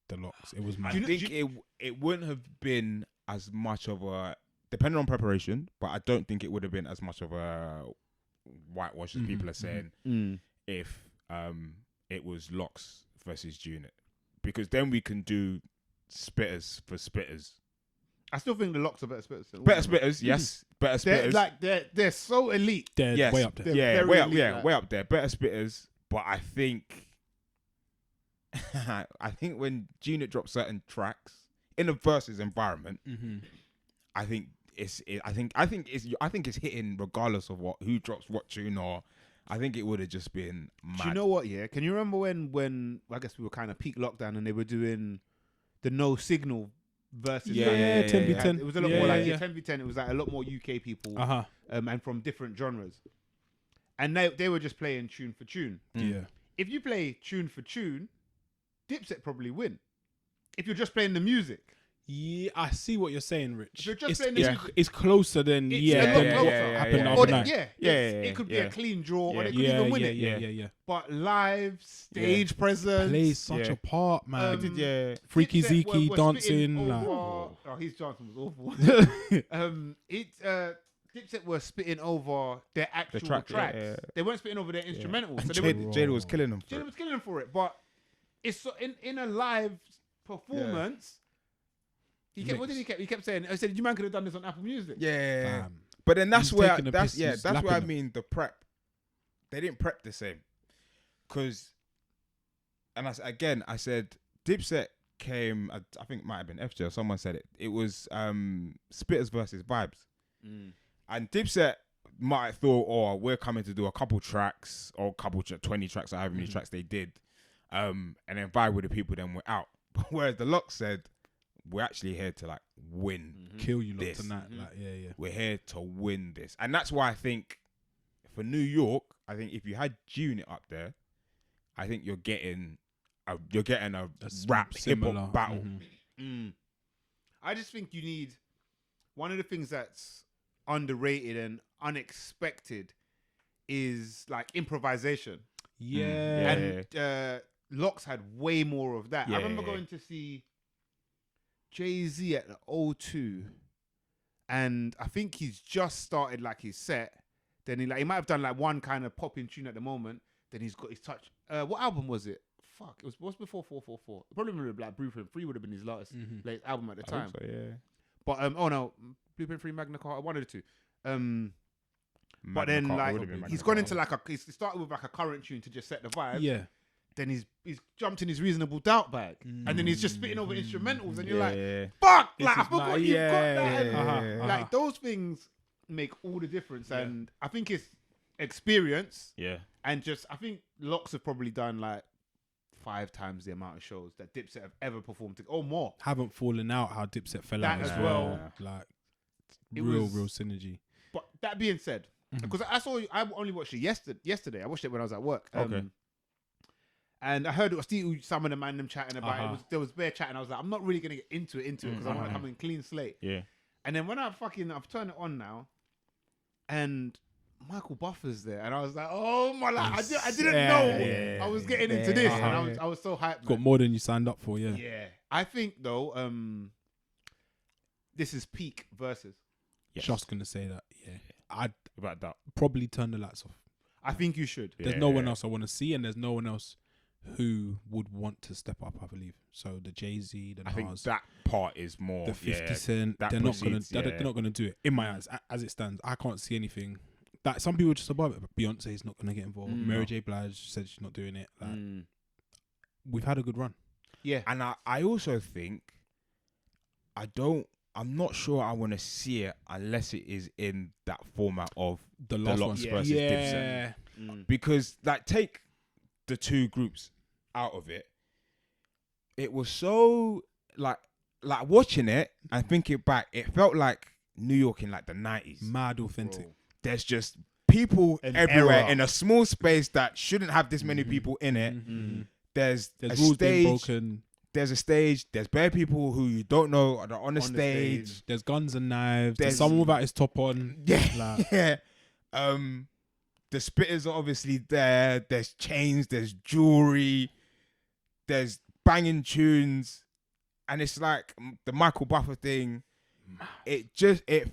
The Locks. It was mad. I think it wouldn't have been as much of a depending on preparation, but I don't think it would have been as much of a whitewash as people are saying if it was Locks versus Unit, because then we can do spitters for spitters. I still think the Locks are better spitters. Better spitters, yes. Better spitters. They're so elite. They're yes, way up there. They're yeah, very way up, elite, yeah, like. way up there. Better spitters, but I think, I think when Unit drops certain tracks in a versus environment, I think it's hitting regardless of who drops what tune, or I think it would have just been mad. Do you know what? Yeah, can you remember when I guess we were kind of peak lockdown and they were doing the No Signal versus 10v10. It was a lot more like 10v10. It was like a lot more UK people, and from different genres, and they were just playing tune for tune. Yeah. If you play tune for tune, Dipset probably win. If you're just playing the music. Yeah, I see what you're saying, Rich. If you're just playing the music, it's closer than it's than a lot what closer. happened the Or other night. it could be a clean draw, or they could even win it. Yeah. But live stage presence Plays such a part, man. Freaky Dipset Zeke were dancing. spitting Like, over, his dancing was awful. Dipset were spitting over their actual track, tracks. yeah. They weren't spitting over their instrumentals. And So they Jada was killing them. For Jada it. was killing them for it. But it's so, in a live performance. He kept. What did he kept? He kept saying. I said, "You man could have done this on Apple Music." Yeah. But then that's He's where taking the piss, he's that's where I lapping mean the prep. They didn't prep the same, because, and I said Dipset came. I think it might have been FJ or someone said it. It was Spitters versus Vibes, and Dipset might have thought, "Oh, we're coming to do a couple tracks or a couple 20 tracks or however many tracks they did, and then vibe with the people. Then we're out." Whereas the Lock said, "We're actually here to like win, kill you lot this. tonight." Like, yeah. We're here to win this," and that's why I think for New York, I think if you had G-Unit up there, I think you're getting a rap hip hop battle. I just think you need one of the things that's underrated and unexpected is like improvisation. And Locks had way more of that. I remember going to see Jay-Z at the O2, and I think he's just started like his set. Then he might have done like one kind of popping tune at the moment. Then he's got his touch. What album was it? Fuck, it was what's before 444. Probably would have like Blueprint 3 would have been his latest album at the time. So, yeah. But oh no, Blueprint 3, Magna Carta, one of the two. But then like he's gone into like he started with like a current tune to just set the vibe. Yeah. Then he's jumped in his Reasonable Doubt bag, and then he's just spitting over instrumentals, and you're like, "Fuck!" Like I forgot you got that. Like those things make all the difference, and I think it's experience. And just I think Locks have probably done like 5 times the amount of shows that Dipset have ever performed, or more. Haven't fallen out how Dipset fell That out as as well. well. Like It real was- synergy. But that being said, because I only watched it yesterday. I watched it when I was at work. Okay. And I heard it was still some of the man them chatting about it. There was bare chatting. I was like, I'm not really gonna get into it because I want to come in clean slate. Yeah. And then when I've turned it on now, and Michael Buffer's there, and I was like, oh my, like, I didn't know I was getting into this, and I was so hyped. Got more than you signed up for, yeah. Yeah, I think though, this is peak Versus. Yes. Just gonna say that, yeah. I'd About that. probably turn the lights off. I think you should. There's no one else I want to see, and there's no one else who would want to step up, I believe. So the Jay-Z, the Nas, I think that part is more the 50 Cent, that they're not gonna do it. In my eyes, as it stands, I can't see anything. That some people are just above it, but Beyonce's not gonna get involved. Mary J. Blige said she's not doing it. Like, we've had a good run. Yeah, And I also think I'm not sure I want to see it unless it is in that format of The last one Locks versus Dipset. Because like take the two groups out of it, it was so like watching it and thinking back, it felt like New York in like the 90s. Mad authentic. Bro. There's just people An everywhere era. in a small space that shouldn't have this many people in it. There's a rules being stage. broken. There's a stage. There's bare people who you don't know are on the stage. There's guns and knives. There's- There's someone without his top on. Yeah, Like, yeah. The spitters are obviously there. There's chains. There's jewelry. There's banging tunes, and it's like the Michael Buffer thing. It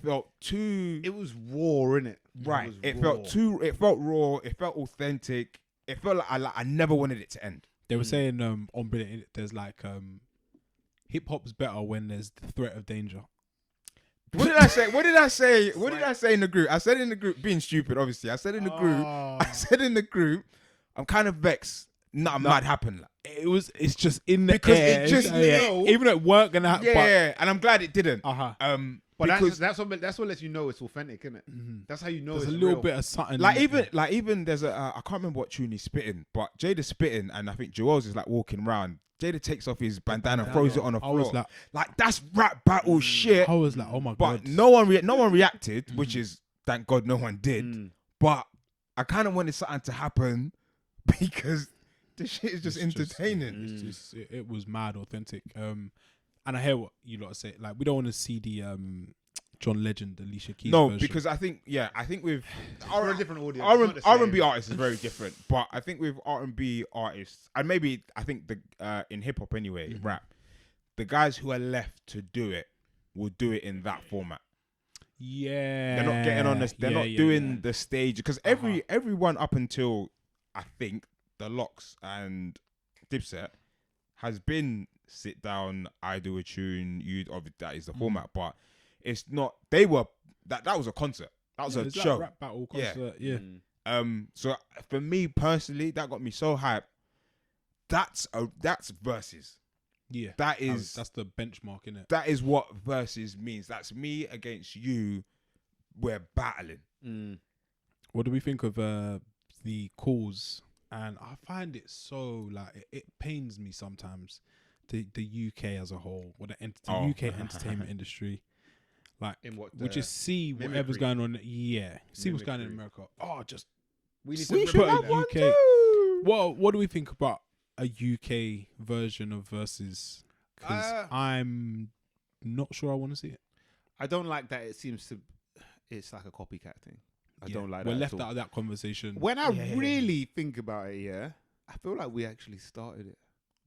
felt too it was raw, innit? right. It raw. felt raw. It felt authentic. It felt like I never wanted it to end. they were saying on Brilliant, there's like hip hop's better when there's the threat of danger. What did I say? What did I say? What did I say in the group? I said in the group, being stupid, obviously. I said in the group, I'm kind of vexed. Nothing mad happened. It's just in the Because air. it just even at work gonna happen. Yeah, and I'm glad it didn't. But because that's what lets you know it's authentic, innit? That's how you know There's it's a little real. bit of something. like in it. even there's a I can't remember what tune he's spitting, but Jada's spitting, and I think Joel's is like walking around. Jada takes off his bandana, throws it on the I floor. was Like that's rap battle shit. I was like, oh my But god. no one reacted, which is thank God no one did. But I kind of wanted something to happen because the shit is just entertaining. It was mad authentic. And I hear what you lot say. Like, we don't want to see the John Legend, Alicia Keys No, version. because I think with For a different audience. it's not the R&B same. artists is very different. But I think with R&B artists, and maybe I think the in hip hop anyway, rap, the guys who are left to do it will do it in that format. Yeah, They're not getting on this. They're not doing the stage because everyone up until I think the Locks and Dipset has been sit down. I do a tune. That is the format, but it's not. They were that was a concert. That was a show. Like rap battle concert. Yeah. So for me personally, that got me so hyped. That's versus. Yeah, that's the benchmark, innit? That is what versus means. That's me against you. We're battling. What do we think of the calls? And I find it so like it pains me sometimes. The UK as a whole, or the UK entertainment industry, like we just see whatever's going on. Yeah, see what's going on in America. We should have one UK. What do we think about a UK version of Versus? Because I'm not sure I want to see it. I don't like that. It's like a copycat thing. I don't like that. We're left out of that conversation. When I really think about it, I feel like we actually started it.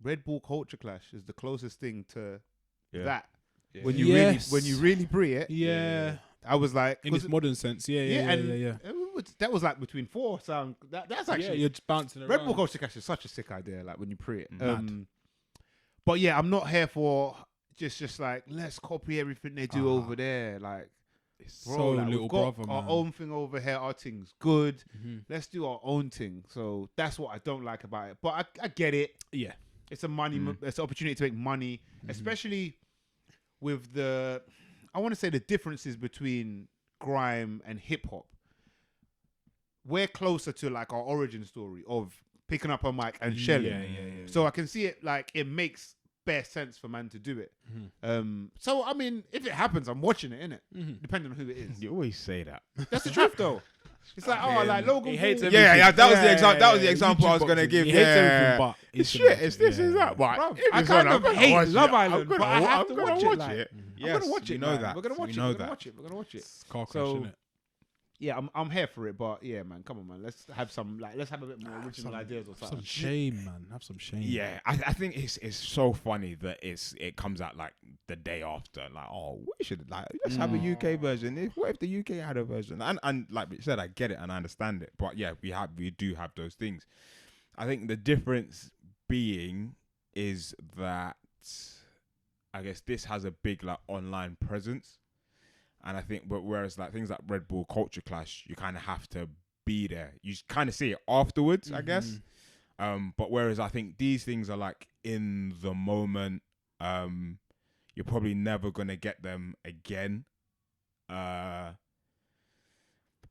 Red Bull Culture Clash is the closest thing to that. Yeah. When you really pre it, I was like, in its modern sense, yeah. That was like between 4 sound. That's actually you're just bouncing around. Red Bull Culture Clash is such a sick idea. Like when you pre it, but yeah, I'm not here for just like let's copy everything they do over there. Like, bro, so like, little we've got brother, our man. own thing over here. Our thing's good. Let's do our own thing. So that's what I don't like about it. But I get it. Yeah, it's a money. It's an opportunity to make money, especially with I want to say the differences between grime and hip hop. We're closer to like our origin story of picking up a mic and shelling. So I can see it like it makes bare sense for man to do it. So I mean, if it happens, I'm watching it, innit? Depending on who it is. You always say that. That's the truth, though. It's like like Logan. He hates Paul. everything. That was the example. That was the example I was gonna give. He hates everything, but it's shit. It's this, is that. But I kind of hate Love Island, but I have to watch it. I'm gonna watch it. You know that. We're gonna watch it. We're gonna watch it. Car crash, innit? Yeah, I'm here for it, but yeah, man, come on, man. Let's have a bit more original ideas or something. Some shame, man. Have some shame. Yeah, I think it's so funny that it comes out like the day after. Like, we should let's have a UK version. What if the UK had a version? And like we said, I get it and I understand it, but yeah, we do have those things. I think the difference being is that I guess this has a big like online presence. And I think, but whereas like things like Red Bull Culture Clash, you kind of have to be there. You kind of see it afterwards, I guess. But whereas I think these things are like in the moment, you're probably never gonna get them again. But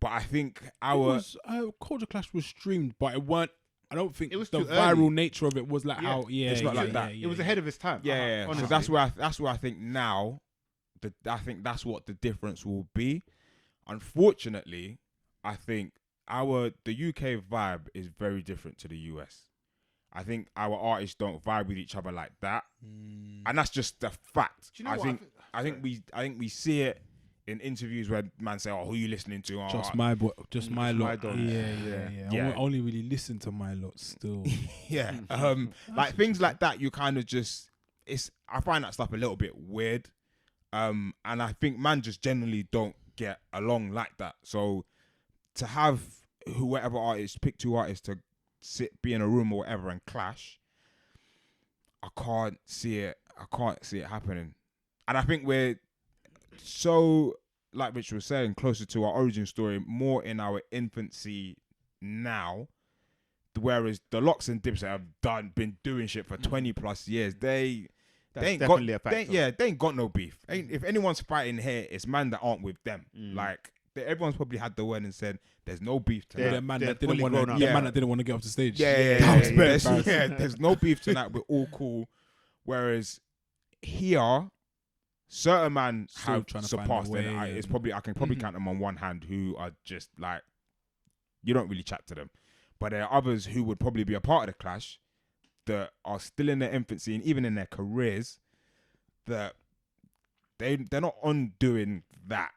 I think Culture Clash was streamed, but it weren't. I don't think it was the viral nature of it was like how. Yeah, it's not like that. It was ahead of its time. Yeah. So that's where I think now. I think that's what the difference will be. Unfortunately, I think the UK vibe is very different to the US. I think our artists don't vibe with each other like that, and that's just the fact. Do you know I think we see it in interviews where man say, "Oh, who are you listening to?" Just my lot. Yeah. I only really listen to my lot still. Yeah. Like things like that, you kind of just I find that stuff a little bit weird. And I think man just generally don't get along like that. So to have whoever artist, pick 2 artists to be in a room or whatever and clash, I can't see it happening. And I think we're so, like Rich was saying, closer to our origin story, more in our infancy now. Whereas the Locks and Dipset have been doing shit for 20 plus years. They ain't got no beef. If anyone's fighting here, it's man that aren't with them. Like everyone's probably had the word and said, "There's no beef tonight." The man that didn't want to get off the stage. There's no beef tonight. We're all cool. Whereas here, certain man have surpassed, and I can probably count them on one hand who are just like you don't really chat to them. But there are others who would probably be a part of the clash that are still in their infancy and even in their careers, that they're not on doing that.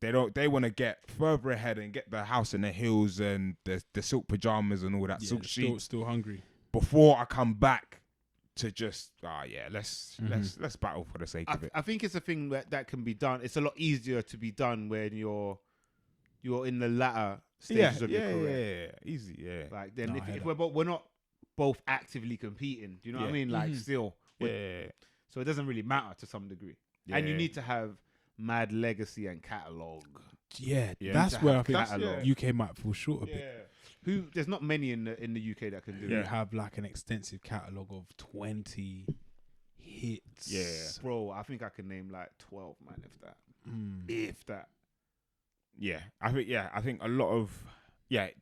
They want to get further ahead and get the house in the hills and the silk pajamas and all that silk sheet. Still hungry. Before I come back to just let's battle for the sake of it. I think it's a thing that can be done. It's a lot easier to be done when you're in the latter stages of your career. Easy, yeah. Like then if we're not both actively competing, do you know what I mean? Like still, so it doesn't really matter to some degree. And you need to have mad legacy and catalog. Yeah, that's where I think UK might fall short a bit. There's not many in the UK that can do You it. have like an extensive catalogue of 20 hits. Yeah. Bro, I think I can name like 12, man, if that. If that. Yeah, I think a lot of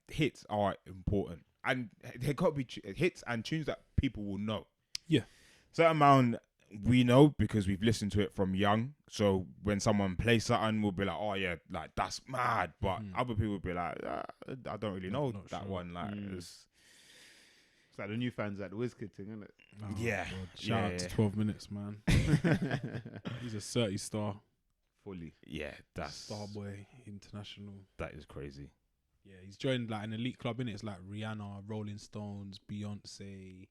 hits are important, and there got to be hits and tunes that people will know. Yeah, certain amount we know because we've listened to it from young. So when someone plays something, we'll be like, "Oh yeah, like that's mad." But other people will be like, "I don't really know that sure. one." Like it's like the new fans at the Wizkid thing, isn't it? Oh, shout out to 12 Minutes, man. He's a 30 star. Fully. Yeah, that's Starboy International. That is crazy. Yeah, he's joined like an elite club, innit? It's like Rihanna, Rolling Stones, Beyonce.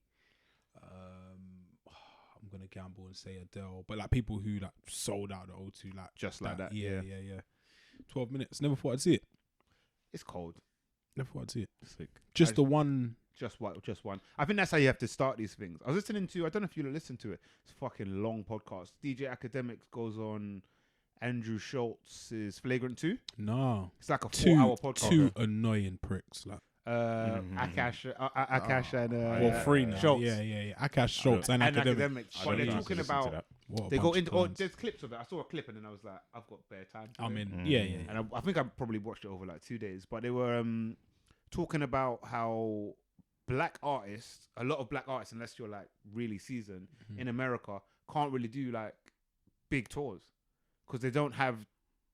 I'm gonna gamble and say Adele, but like people who like sold out the O2 like just like that. Yeah. 12 Minutes. Never thought I'd see it. It's cold. Never thought I'd see it. Sick. Just one. Just one. I think that's how you have to start these things. I was listening to, I don't know if you listen to it. It's a fucking long podcast. DJ Academics goes on Andrew Schultz's Flagrant 2. No. It's like a 4-hour podcast. Two annoying pricks. Like Akash and three now. Schultz. Yeah. Akash, Schultz and Academics. But they're talking about, they go into, there's clips of it. I saw a clip and then I was like, I've got bare time. I'm in. Yeah. And I think I probably watched it over like 2 days. But they were talking about how black artists, a lot of black artists, unless you're like really seasoned in America, can't really do like big tours because they don't have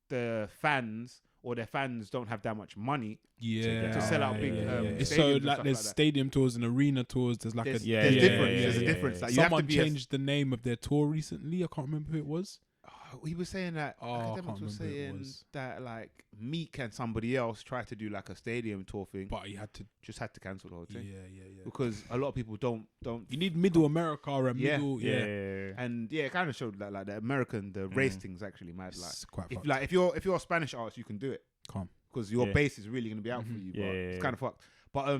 the fans, or their fans don't have that much money to sell out big It's so like there's stadium tours and arena tours. There's like there's a difference. Like, someone changed the name of their tour recently. I can't remember who it was. He was saying that Academics was saying that like Meek and somebody else tried to do like a stadium tour thing, but he had to cancel the whole thing. Yeah. Because a lot of people don't. You need middle America and middle, and it kind of showed that like the race thing's actually mad. Like, it's quite if you're a Spanish artist, you can do it. Calm. Because your base is really gonna be out for you. But it's kind of fucked. But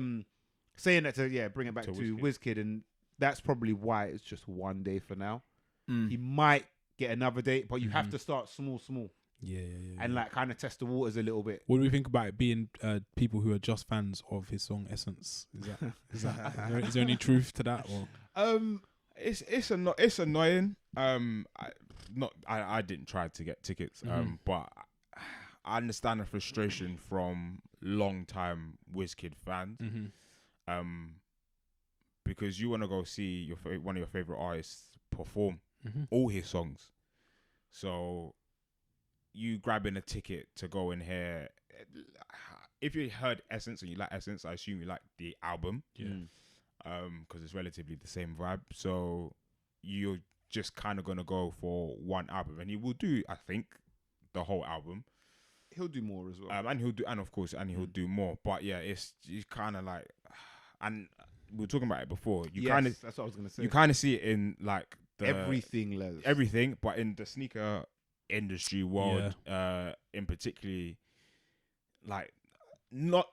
saying that to bring it back to Wizkid, and that's probably why it's just one day for now. He might get another date, but you have to start small. And like kind of test the waters a little bit. What do we think about it being people who are just fans of his song Essence? Is there any truth to that? Or it's annoying. I didn't try to get tickets, but I understand the frustration from long time Wizkid fans, because you want to go see one of your favorite artists perform all his songs. So you grabbing a ticket to go in here, if you heard Essence and you like Essence, I assume you like the album, because it's relatively the same vibe. So you're just kind of gonna go for one album, and he will do, I think, the whole album. He'll do more as well, and he'll do more. But yeah, it's kind of like, and we were talking about it before. That's what I was gonna say. You kind of see it in like everything, but in the sneaker industry world, in particularly, like not.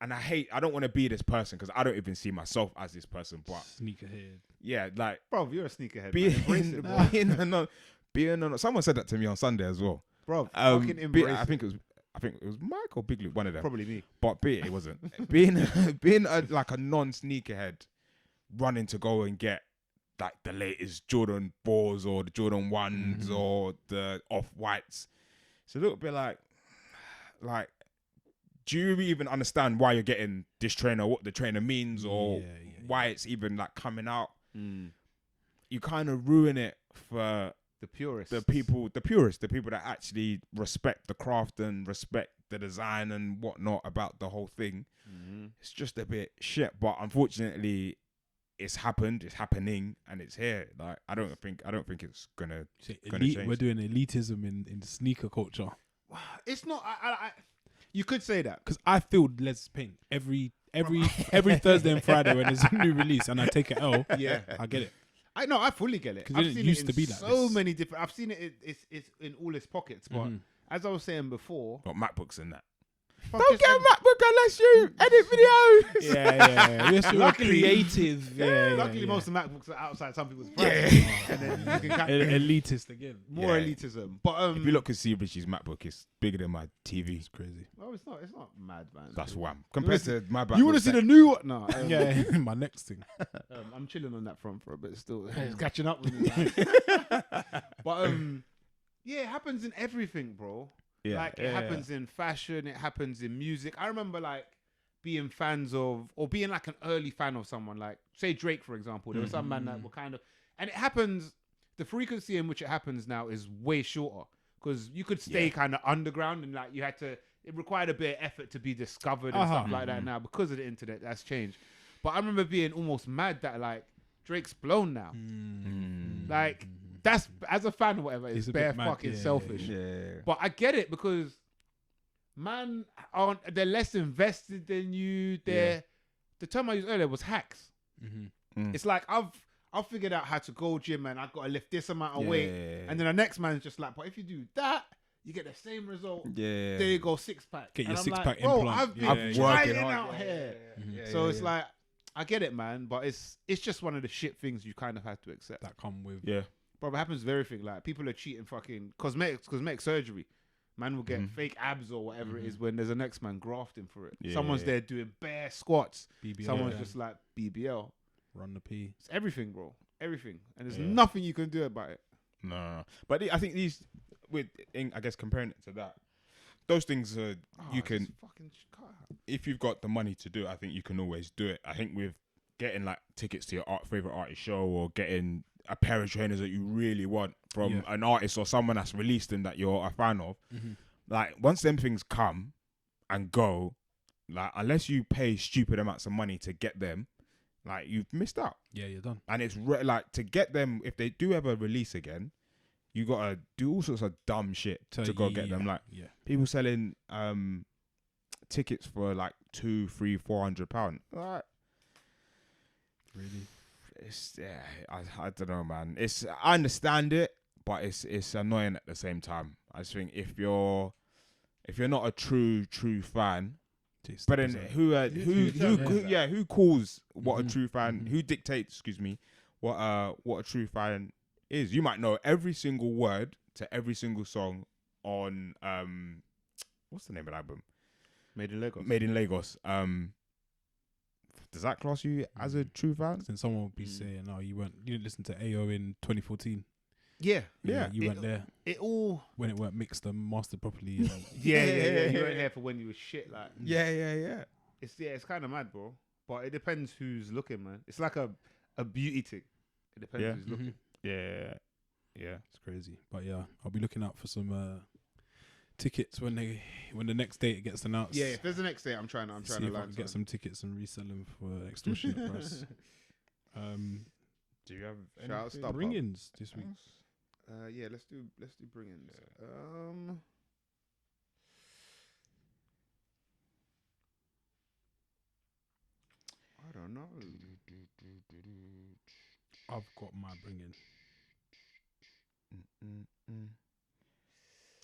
And I don't want to be this person because I don't even see myself as this person. But sneakerhead, yeah, like bro, you're a sneakerhead. Someone said that to me on Sunday as well. Bro, fucking embrace I think it was Mike or Big Luke, one of them. Probably me. But it wasn't. being like a non-sneakerhead, running to go and get like the latest Jordan 4s or the Jordan 1s or the Off-Whites. It's a little bit like, do you even understand why you're getting this trainer, what the trainer means, or why it's even like coming out? You kind of ruin it for the purists, the people that actually respect the craft and respect the design and whatnot about the whole thing. It's just a bit shit, but unfortunately, it's happened, it's happening, and it's here. Like I don't think it's gonna change. We're doing elitism in sneaker culture. It's not. You could say that because I feel Les Payne every Thursday and Friday when there's a new release, and I take an L. Yeah, I get it. I know, I fully get it. 'Cause I've it seen used it in to be like so this. many different. I've seen it. It's in all its pockets. But as I was saying before, Got MacBooks and that. don't Get a MacBook unless you edit videos. Yeah. We're so Luckily- creative. Luckily, most of the MacBooks are outside some people's prices, and then you can kind of elitist again. more Yeah. elitism. But If you look at C Richie's MacBook, it's bigger than my TV. It's crazy. no, it's not. It's not mad, man. That's wham. Compared to my MacBook. You want to see the new one? No. Yeah, my next thing. I'm chilling on that front for a bit still. It's catching up with me. But yeah, it happens in everything, bro. Like it happens in fashion, it happens in music. I remember like being fans of, or being like an early fan of someone, like say Drake, for example. There was some man that were kind of, and it happens, the frequency in which it happens now is way shorter because you could stay kind of underground and like you had to, it required a bit of effort to be discovered and stuff like that now because of the internet. That's changed. But I remember being almost mad that like Drake's blown now. Like that's, as a fan or whatever, it's a bare bit mad, fucking yeah, selfish. Yeah. But I get it because man they're less invested than you. The term I used earlier was hacks. It's like I've figured out how to go gym and I've got to lift this amount of weight, and then the next man's just like, but if you do that, you get the same result. Yeah. There you go, 6-pack. Get your And I'm 6-pack like, bro, implant. I've been Yeah, trying working hard. out here. So it's like I get it, man, but it's just one of the shit things you kind of have to accept. That come with. Yeah. Bro, it happens with everything. Like people are cheating fucking cosmetic surgery. Man will get fake abs or whatever it is when there's a next man grafting for it. Yeah, Someone's there doing bare squats. BBL. Someone's just like BBL. Run the P. It's everything, bro. Everything. And there's nothing you can do about it. No. But I think these, I guess comparing it to that, those things you it's can, fucking cut out. if you've got the money to do it, I think you can always do it. I think with getting like tickets to your favorite artist show or getting a pair of trainers that you really want from an artist or someone that's released them that you're a fan of, like once them things come and go, like unless you pay stupid amounts of money to get them, like you've missed out. Yeah, you're done. And it's like to get them, if they do ever release again, you gotta do all sorts of dumb shit to go get them. Like people selling tickets for like £200-400. Like, Really? it's I don't know, man. I understand it, but it's annoying at the same time. I just think if you're not a true fan, but then who calls what a true fan? Who dictates? Excuse me, what a true fan is? You might know every single word to every single song on what's the name of the album? Made in Lagos. Made in Lagos. Does that class you as a true fan? Then someone would be saying, "No, you didn't listen to AO in 2014." Yeah. You weren't there It all. when it weren't mixed and mastered properly. Yeah. You weren't here for when you was shit. Like Yeah. it's kind of mad, bro. But it depends who's looking, man. It's like a beauty thing. It depends who's looking. Yeah. It's crazy. But yeah, I'll be looking out for some tickets when the next date gets announced. Yeah, if there's the next day, I'm trying See to if I line can get some tickets and resell them for an extortionate price. Do you have Shout out StubHub. Bring-ins this week. Yeah, let's do bring-ins. I don't know. I've got my bring-in.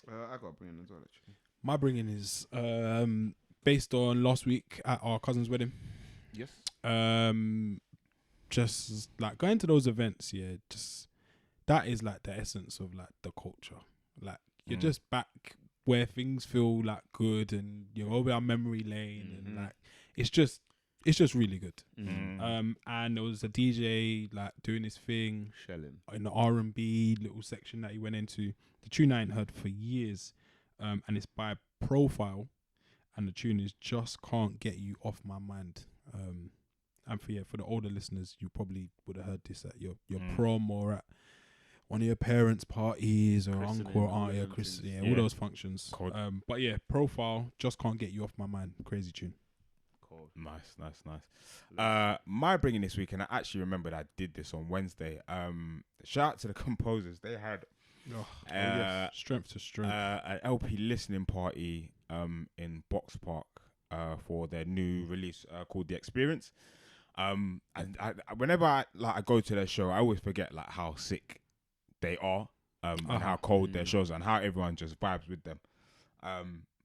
I got bring-in as well, actually. My bring-in is based on last week at our cousin's wedding. Yes. Just like going to those events, just that is like the essence of like the culture. Like you're just back where things feel like good and you're over our memory lane and like it's just really good. And there was a DJ like doing his thing, Shelling in the R&B little section that he went into. The tune I ain't heard for years, and it's by Profile, and the tune is Just Can't Get You Off My Mind. And for the older listeners, you probably would have heard this at your prom or at one of your parents' parties or uncle or auntie or Christmas, all those functions. But yeah, Profile, Just Can't Get You Off My Mind. Crazy tune. Cool. Nice. My bringing this week, and I actually remembered I did this on Wednesday. Shout out to the composers. They had strength to strength. an LP listening party in Box Park for their new release called The Experience. And whenever I go to their show, I always forget like how sick they are, and how cold their shows are, and how everyone just vibes with them.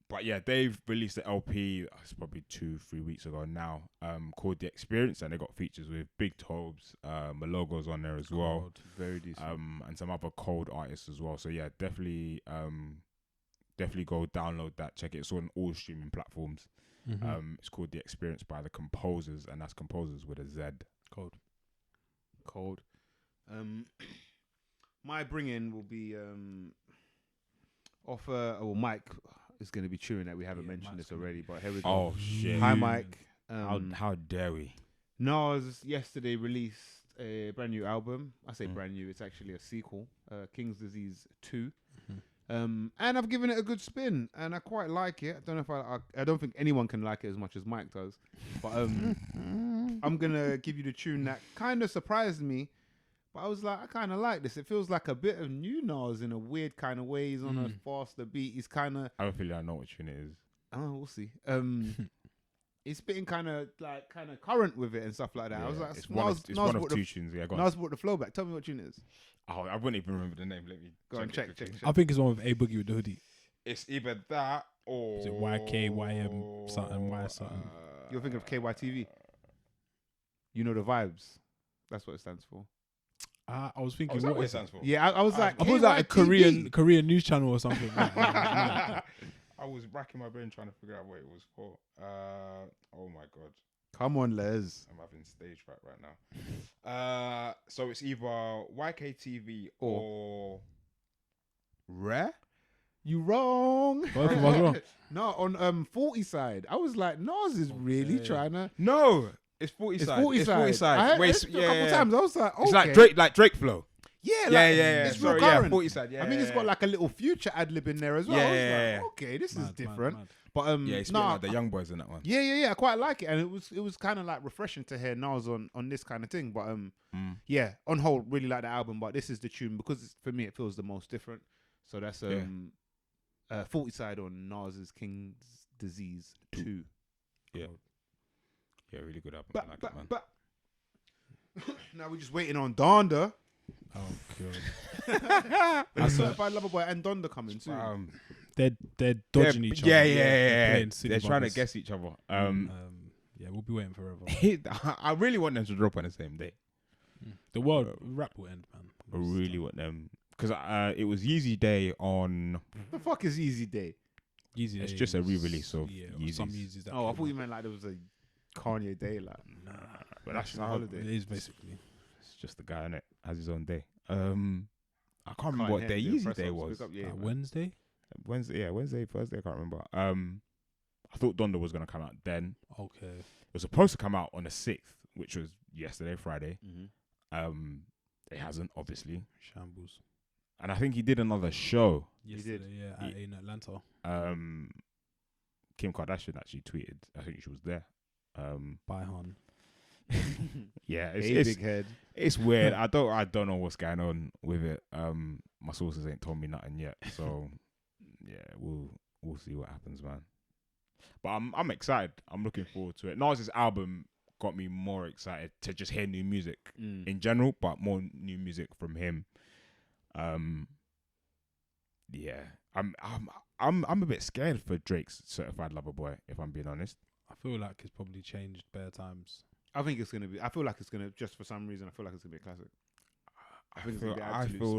But yeah, they've released the LP. It's probably 2-3 weeks ago now. Called The Experience, and they got features with Big Tobes, Malogo's on there as well. Very decent. And some other cold artists as well. So yeah, definitely go download that. Check it. It's on all streaming platforms. It's called The Experience by the Composers, and that's Composers with a Z. Cold. My bring-in will be Mike is going to be chewing that we haven't mentioned Mike's this already, but here we go. Oh shit! Hi Mike. How dare we? Nas yesterday released a brand new album. I say brand new, it's actually a sequel, King's Disease 2. And I've given it a good spin, and I quite like it. I don't know if I don't think anyone can like it as much as Mike does, but I'm gonna give you the tune that kind of surprised me. But I was like, I kind of like this. It feels like a bit of new Nas in a weird kind of way. He's on a faster beat. He's kind of. I don't feel like I know what tune it is. Oh, we'll see. He's spitting kind of current with it and stuff like that. Yeah, I was like, it's one of two tunes. Yeah, go on. Nas brought the flow back. Tell me what tune it is. Oh, I wouldn't even remember the name. Let me go and check. I think it's one with A Boogie with the hoodie. It's either that or Is it YK, YM, something, Y something? You're thinking of KYTV. You know the vibes. That's what it stands for. I was thinking is that what what it it stands for? Yeah, I was like, I thought it was like a Korean news channel or something. I was racking my brain trying to figure out what it was for. Oh my god. Come on, Les. I'm having stage fright right now. So it's either YKTV or Rare? You wrong. Both of us wrong. No, on 40 side. I was like, Nas is really trying to. No, it's 40 It's side. 40 It's side. 40 side. I Wait, heard it a couple times. I was like, okay. It's like Drake flow. Yeah, Yeah. It's Sorry, real current. 40 side. Yeah, I think it's got like a little Future ad lib in there as well. I was like, okay, this is different. Mad. But Yeah, it's like the young boys in that one. Yeah. I quite like it, and it was kind of like refreshing to hear Nas on this kind of thing. But yeah, on whole, really like the album. But this is the tune because for me it feels the most different. So that's 40 side on Nas's King's Disease 2. Yeah, really good album. I like it, man. But now we're just waiting on Donda. Oh god. There's Certified Lover Boy and Donda coming soon. They're dodging each other. Yeah. They're They're trying to guess each other. Yeah, we'll be waiting forever. I really want them to drop on the same day. The world rap will end, man. I really want them because it was Yeezy Day on. The fuck is Easy Day? Yeezy It's Day just a is- re-release of Yeezys. some Yeezys. That Oh, I came thought you out. meant like there was a Kanye Day, like But that's national holiday. It is basically. It's just the guy in it has his own day. I can't remember what day Yeezy Day was. Wednesday. Wednesday, Thursday. I can't remember. I thought Donda was gonna come out then. Okay. It was supposed to come out on the 6th, which was yesterday, Friday. Mm-hmm. It hasn't, obviously. Shambles. And I think he did another show. Yesterday, yeah, in Atlanta. Kim Kardashian actually tweeted. I think she was there. By Han. Yeah, Hey, big head. it's weird. I don't know what's going on with it. My sources ain't told me nothing yet. So yeah, we'll see what happens, man. But I'm excited. I'm looking forward to it. Nas's album got me more excited to just hear new music in general, but more new music from him. Yeah, I'm a bit scared for Drake's Certified Lover Boy, if I'm being honest. I feel like it's probably changed bare times. I think it's gonna be. I feel like it's gonna. Just for some reason, I feel like it's gonna be a classic. I feel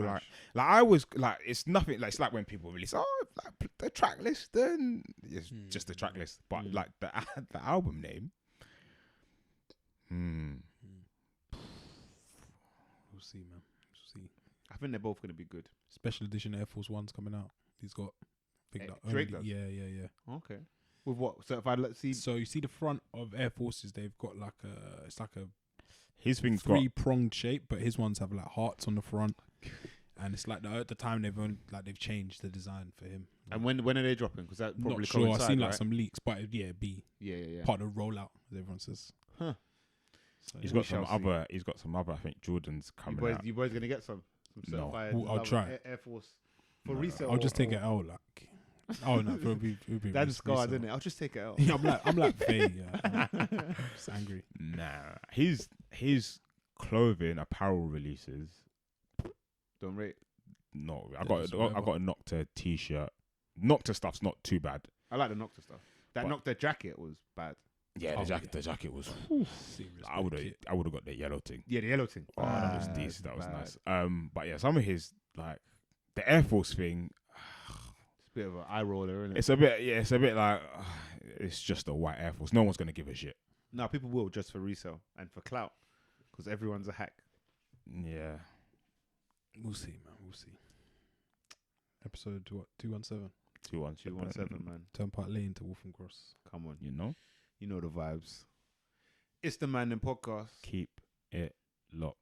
like I was like it's nothing like it's like when people release like the track list, then it's just the track list, but like the album name. We'll see, man. We'll see. I think they're both gonna be good. Special edition Air Force One's coming out. He's got. I think that Drake only, does? Yeah. Okay. With what certified? Let's see. So you see the front of Air Forces, they've got like it's like a His thing's got three-pronged shape, but his ones have like hearts on the front, and it's like at the time they've changed the design for him. And when are they dropping? Because that probably Not sure. coincide, I've seen right? like some leaks, but it'd be Yeah. part of the rollout, as everyone says. Huh. So, He's yeah. got some other. He's got some other. I think Jordans coming out. You boys gonna get some No. certified I'll try. Air Force for resale. I'll just take or- it out. Like Oh no, it'll be That's scarred, isn't it? I'll just take it out. Yeah, I'm like Faye. Yeah. Just angry. Nah, his clothing apparel releases. Don't rate. No, I Yeah, got a Nocta t-shirt. Nocta stuff's not too bad. I like the Nocta stuff. That But- Nocta jacket was bad. Yeah, Oh, the jacket was. Serious I would kit. have got the yellow thing. Yeah, the yellow thing. Oh, that was Bad, decent. That was bad. nice. But yeah, some of his like the Air Force thing. It's a bit of an eye roller, isn't it? It's a bit like it's just a white Air Force. No one's gonna give a shit. No, people will just for resale and for clout because everyone's a hack. Yeah. We'll see, man. We'll see. Episode what? 217. 217, man. Turnpike Lane to Wolfen Cross. Come on. You know, You know the vibes. It's the Mandem Podcast. keep it locked.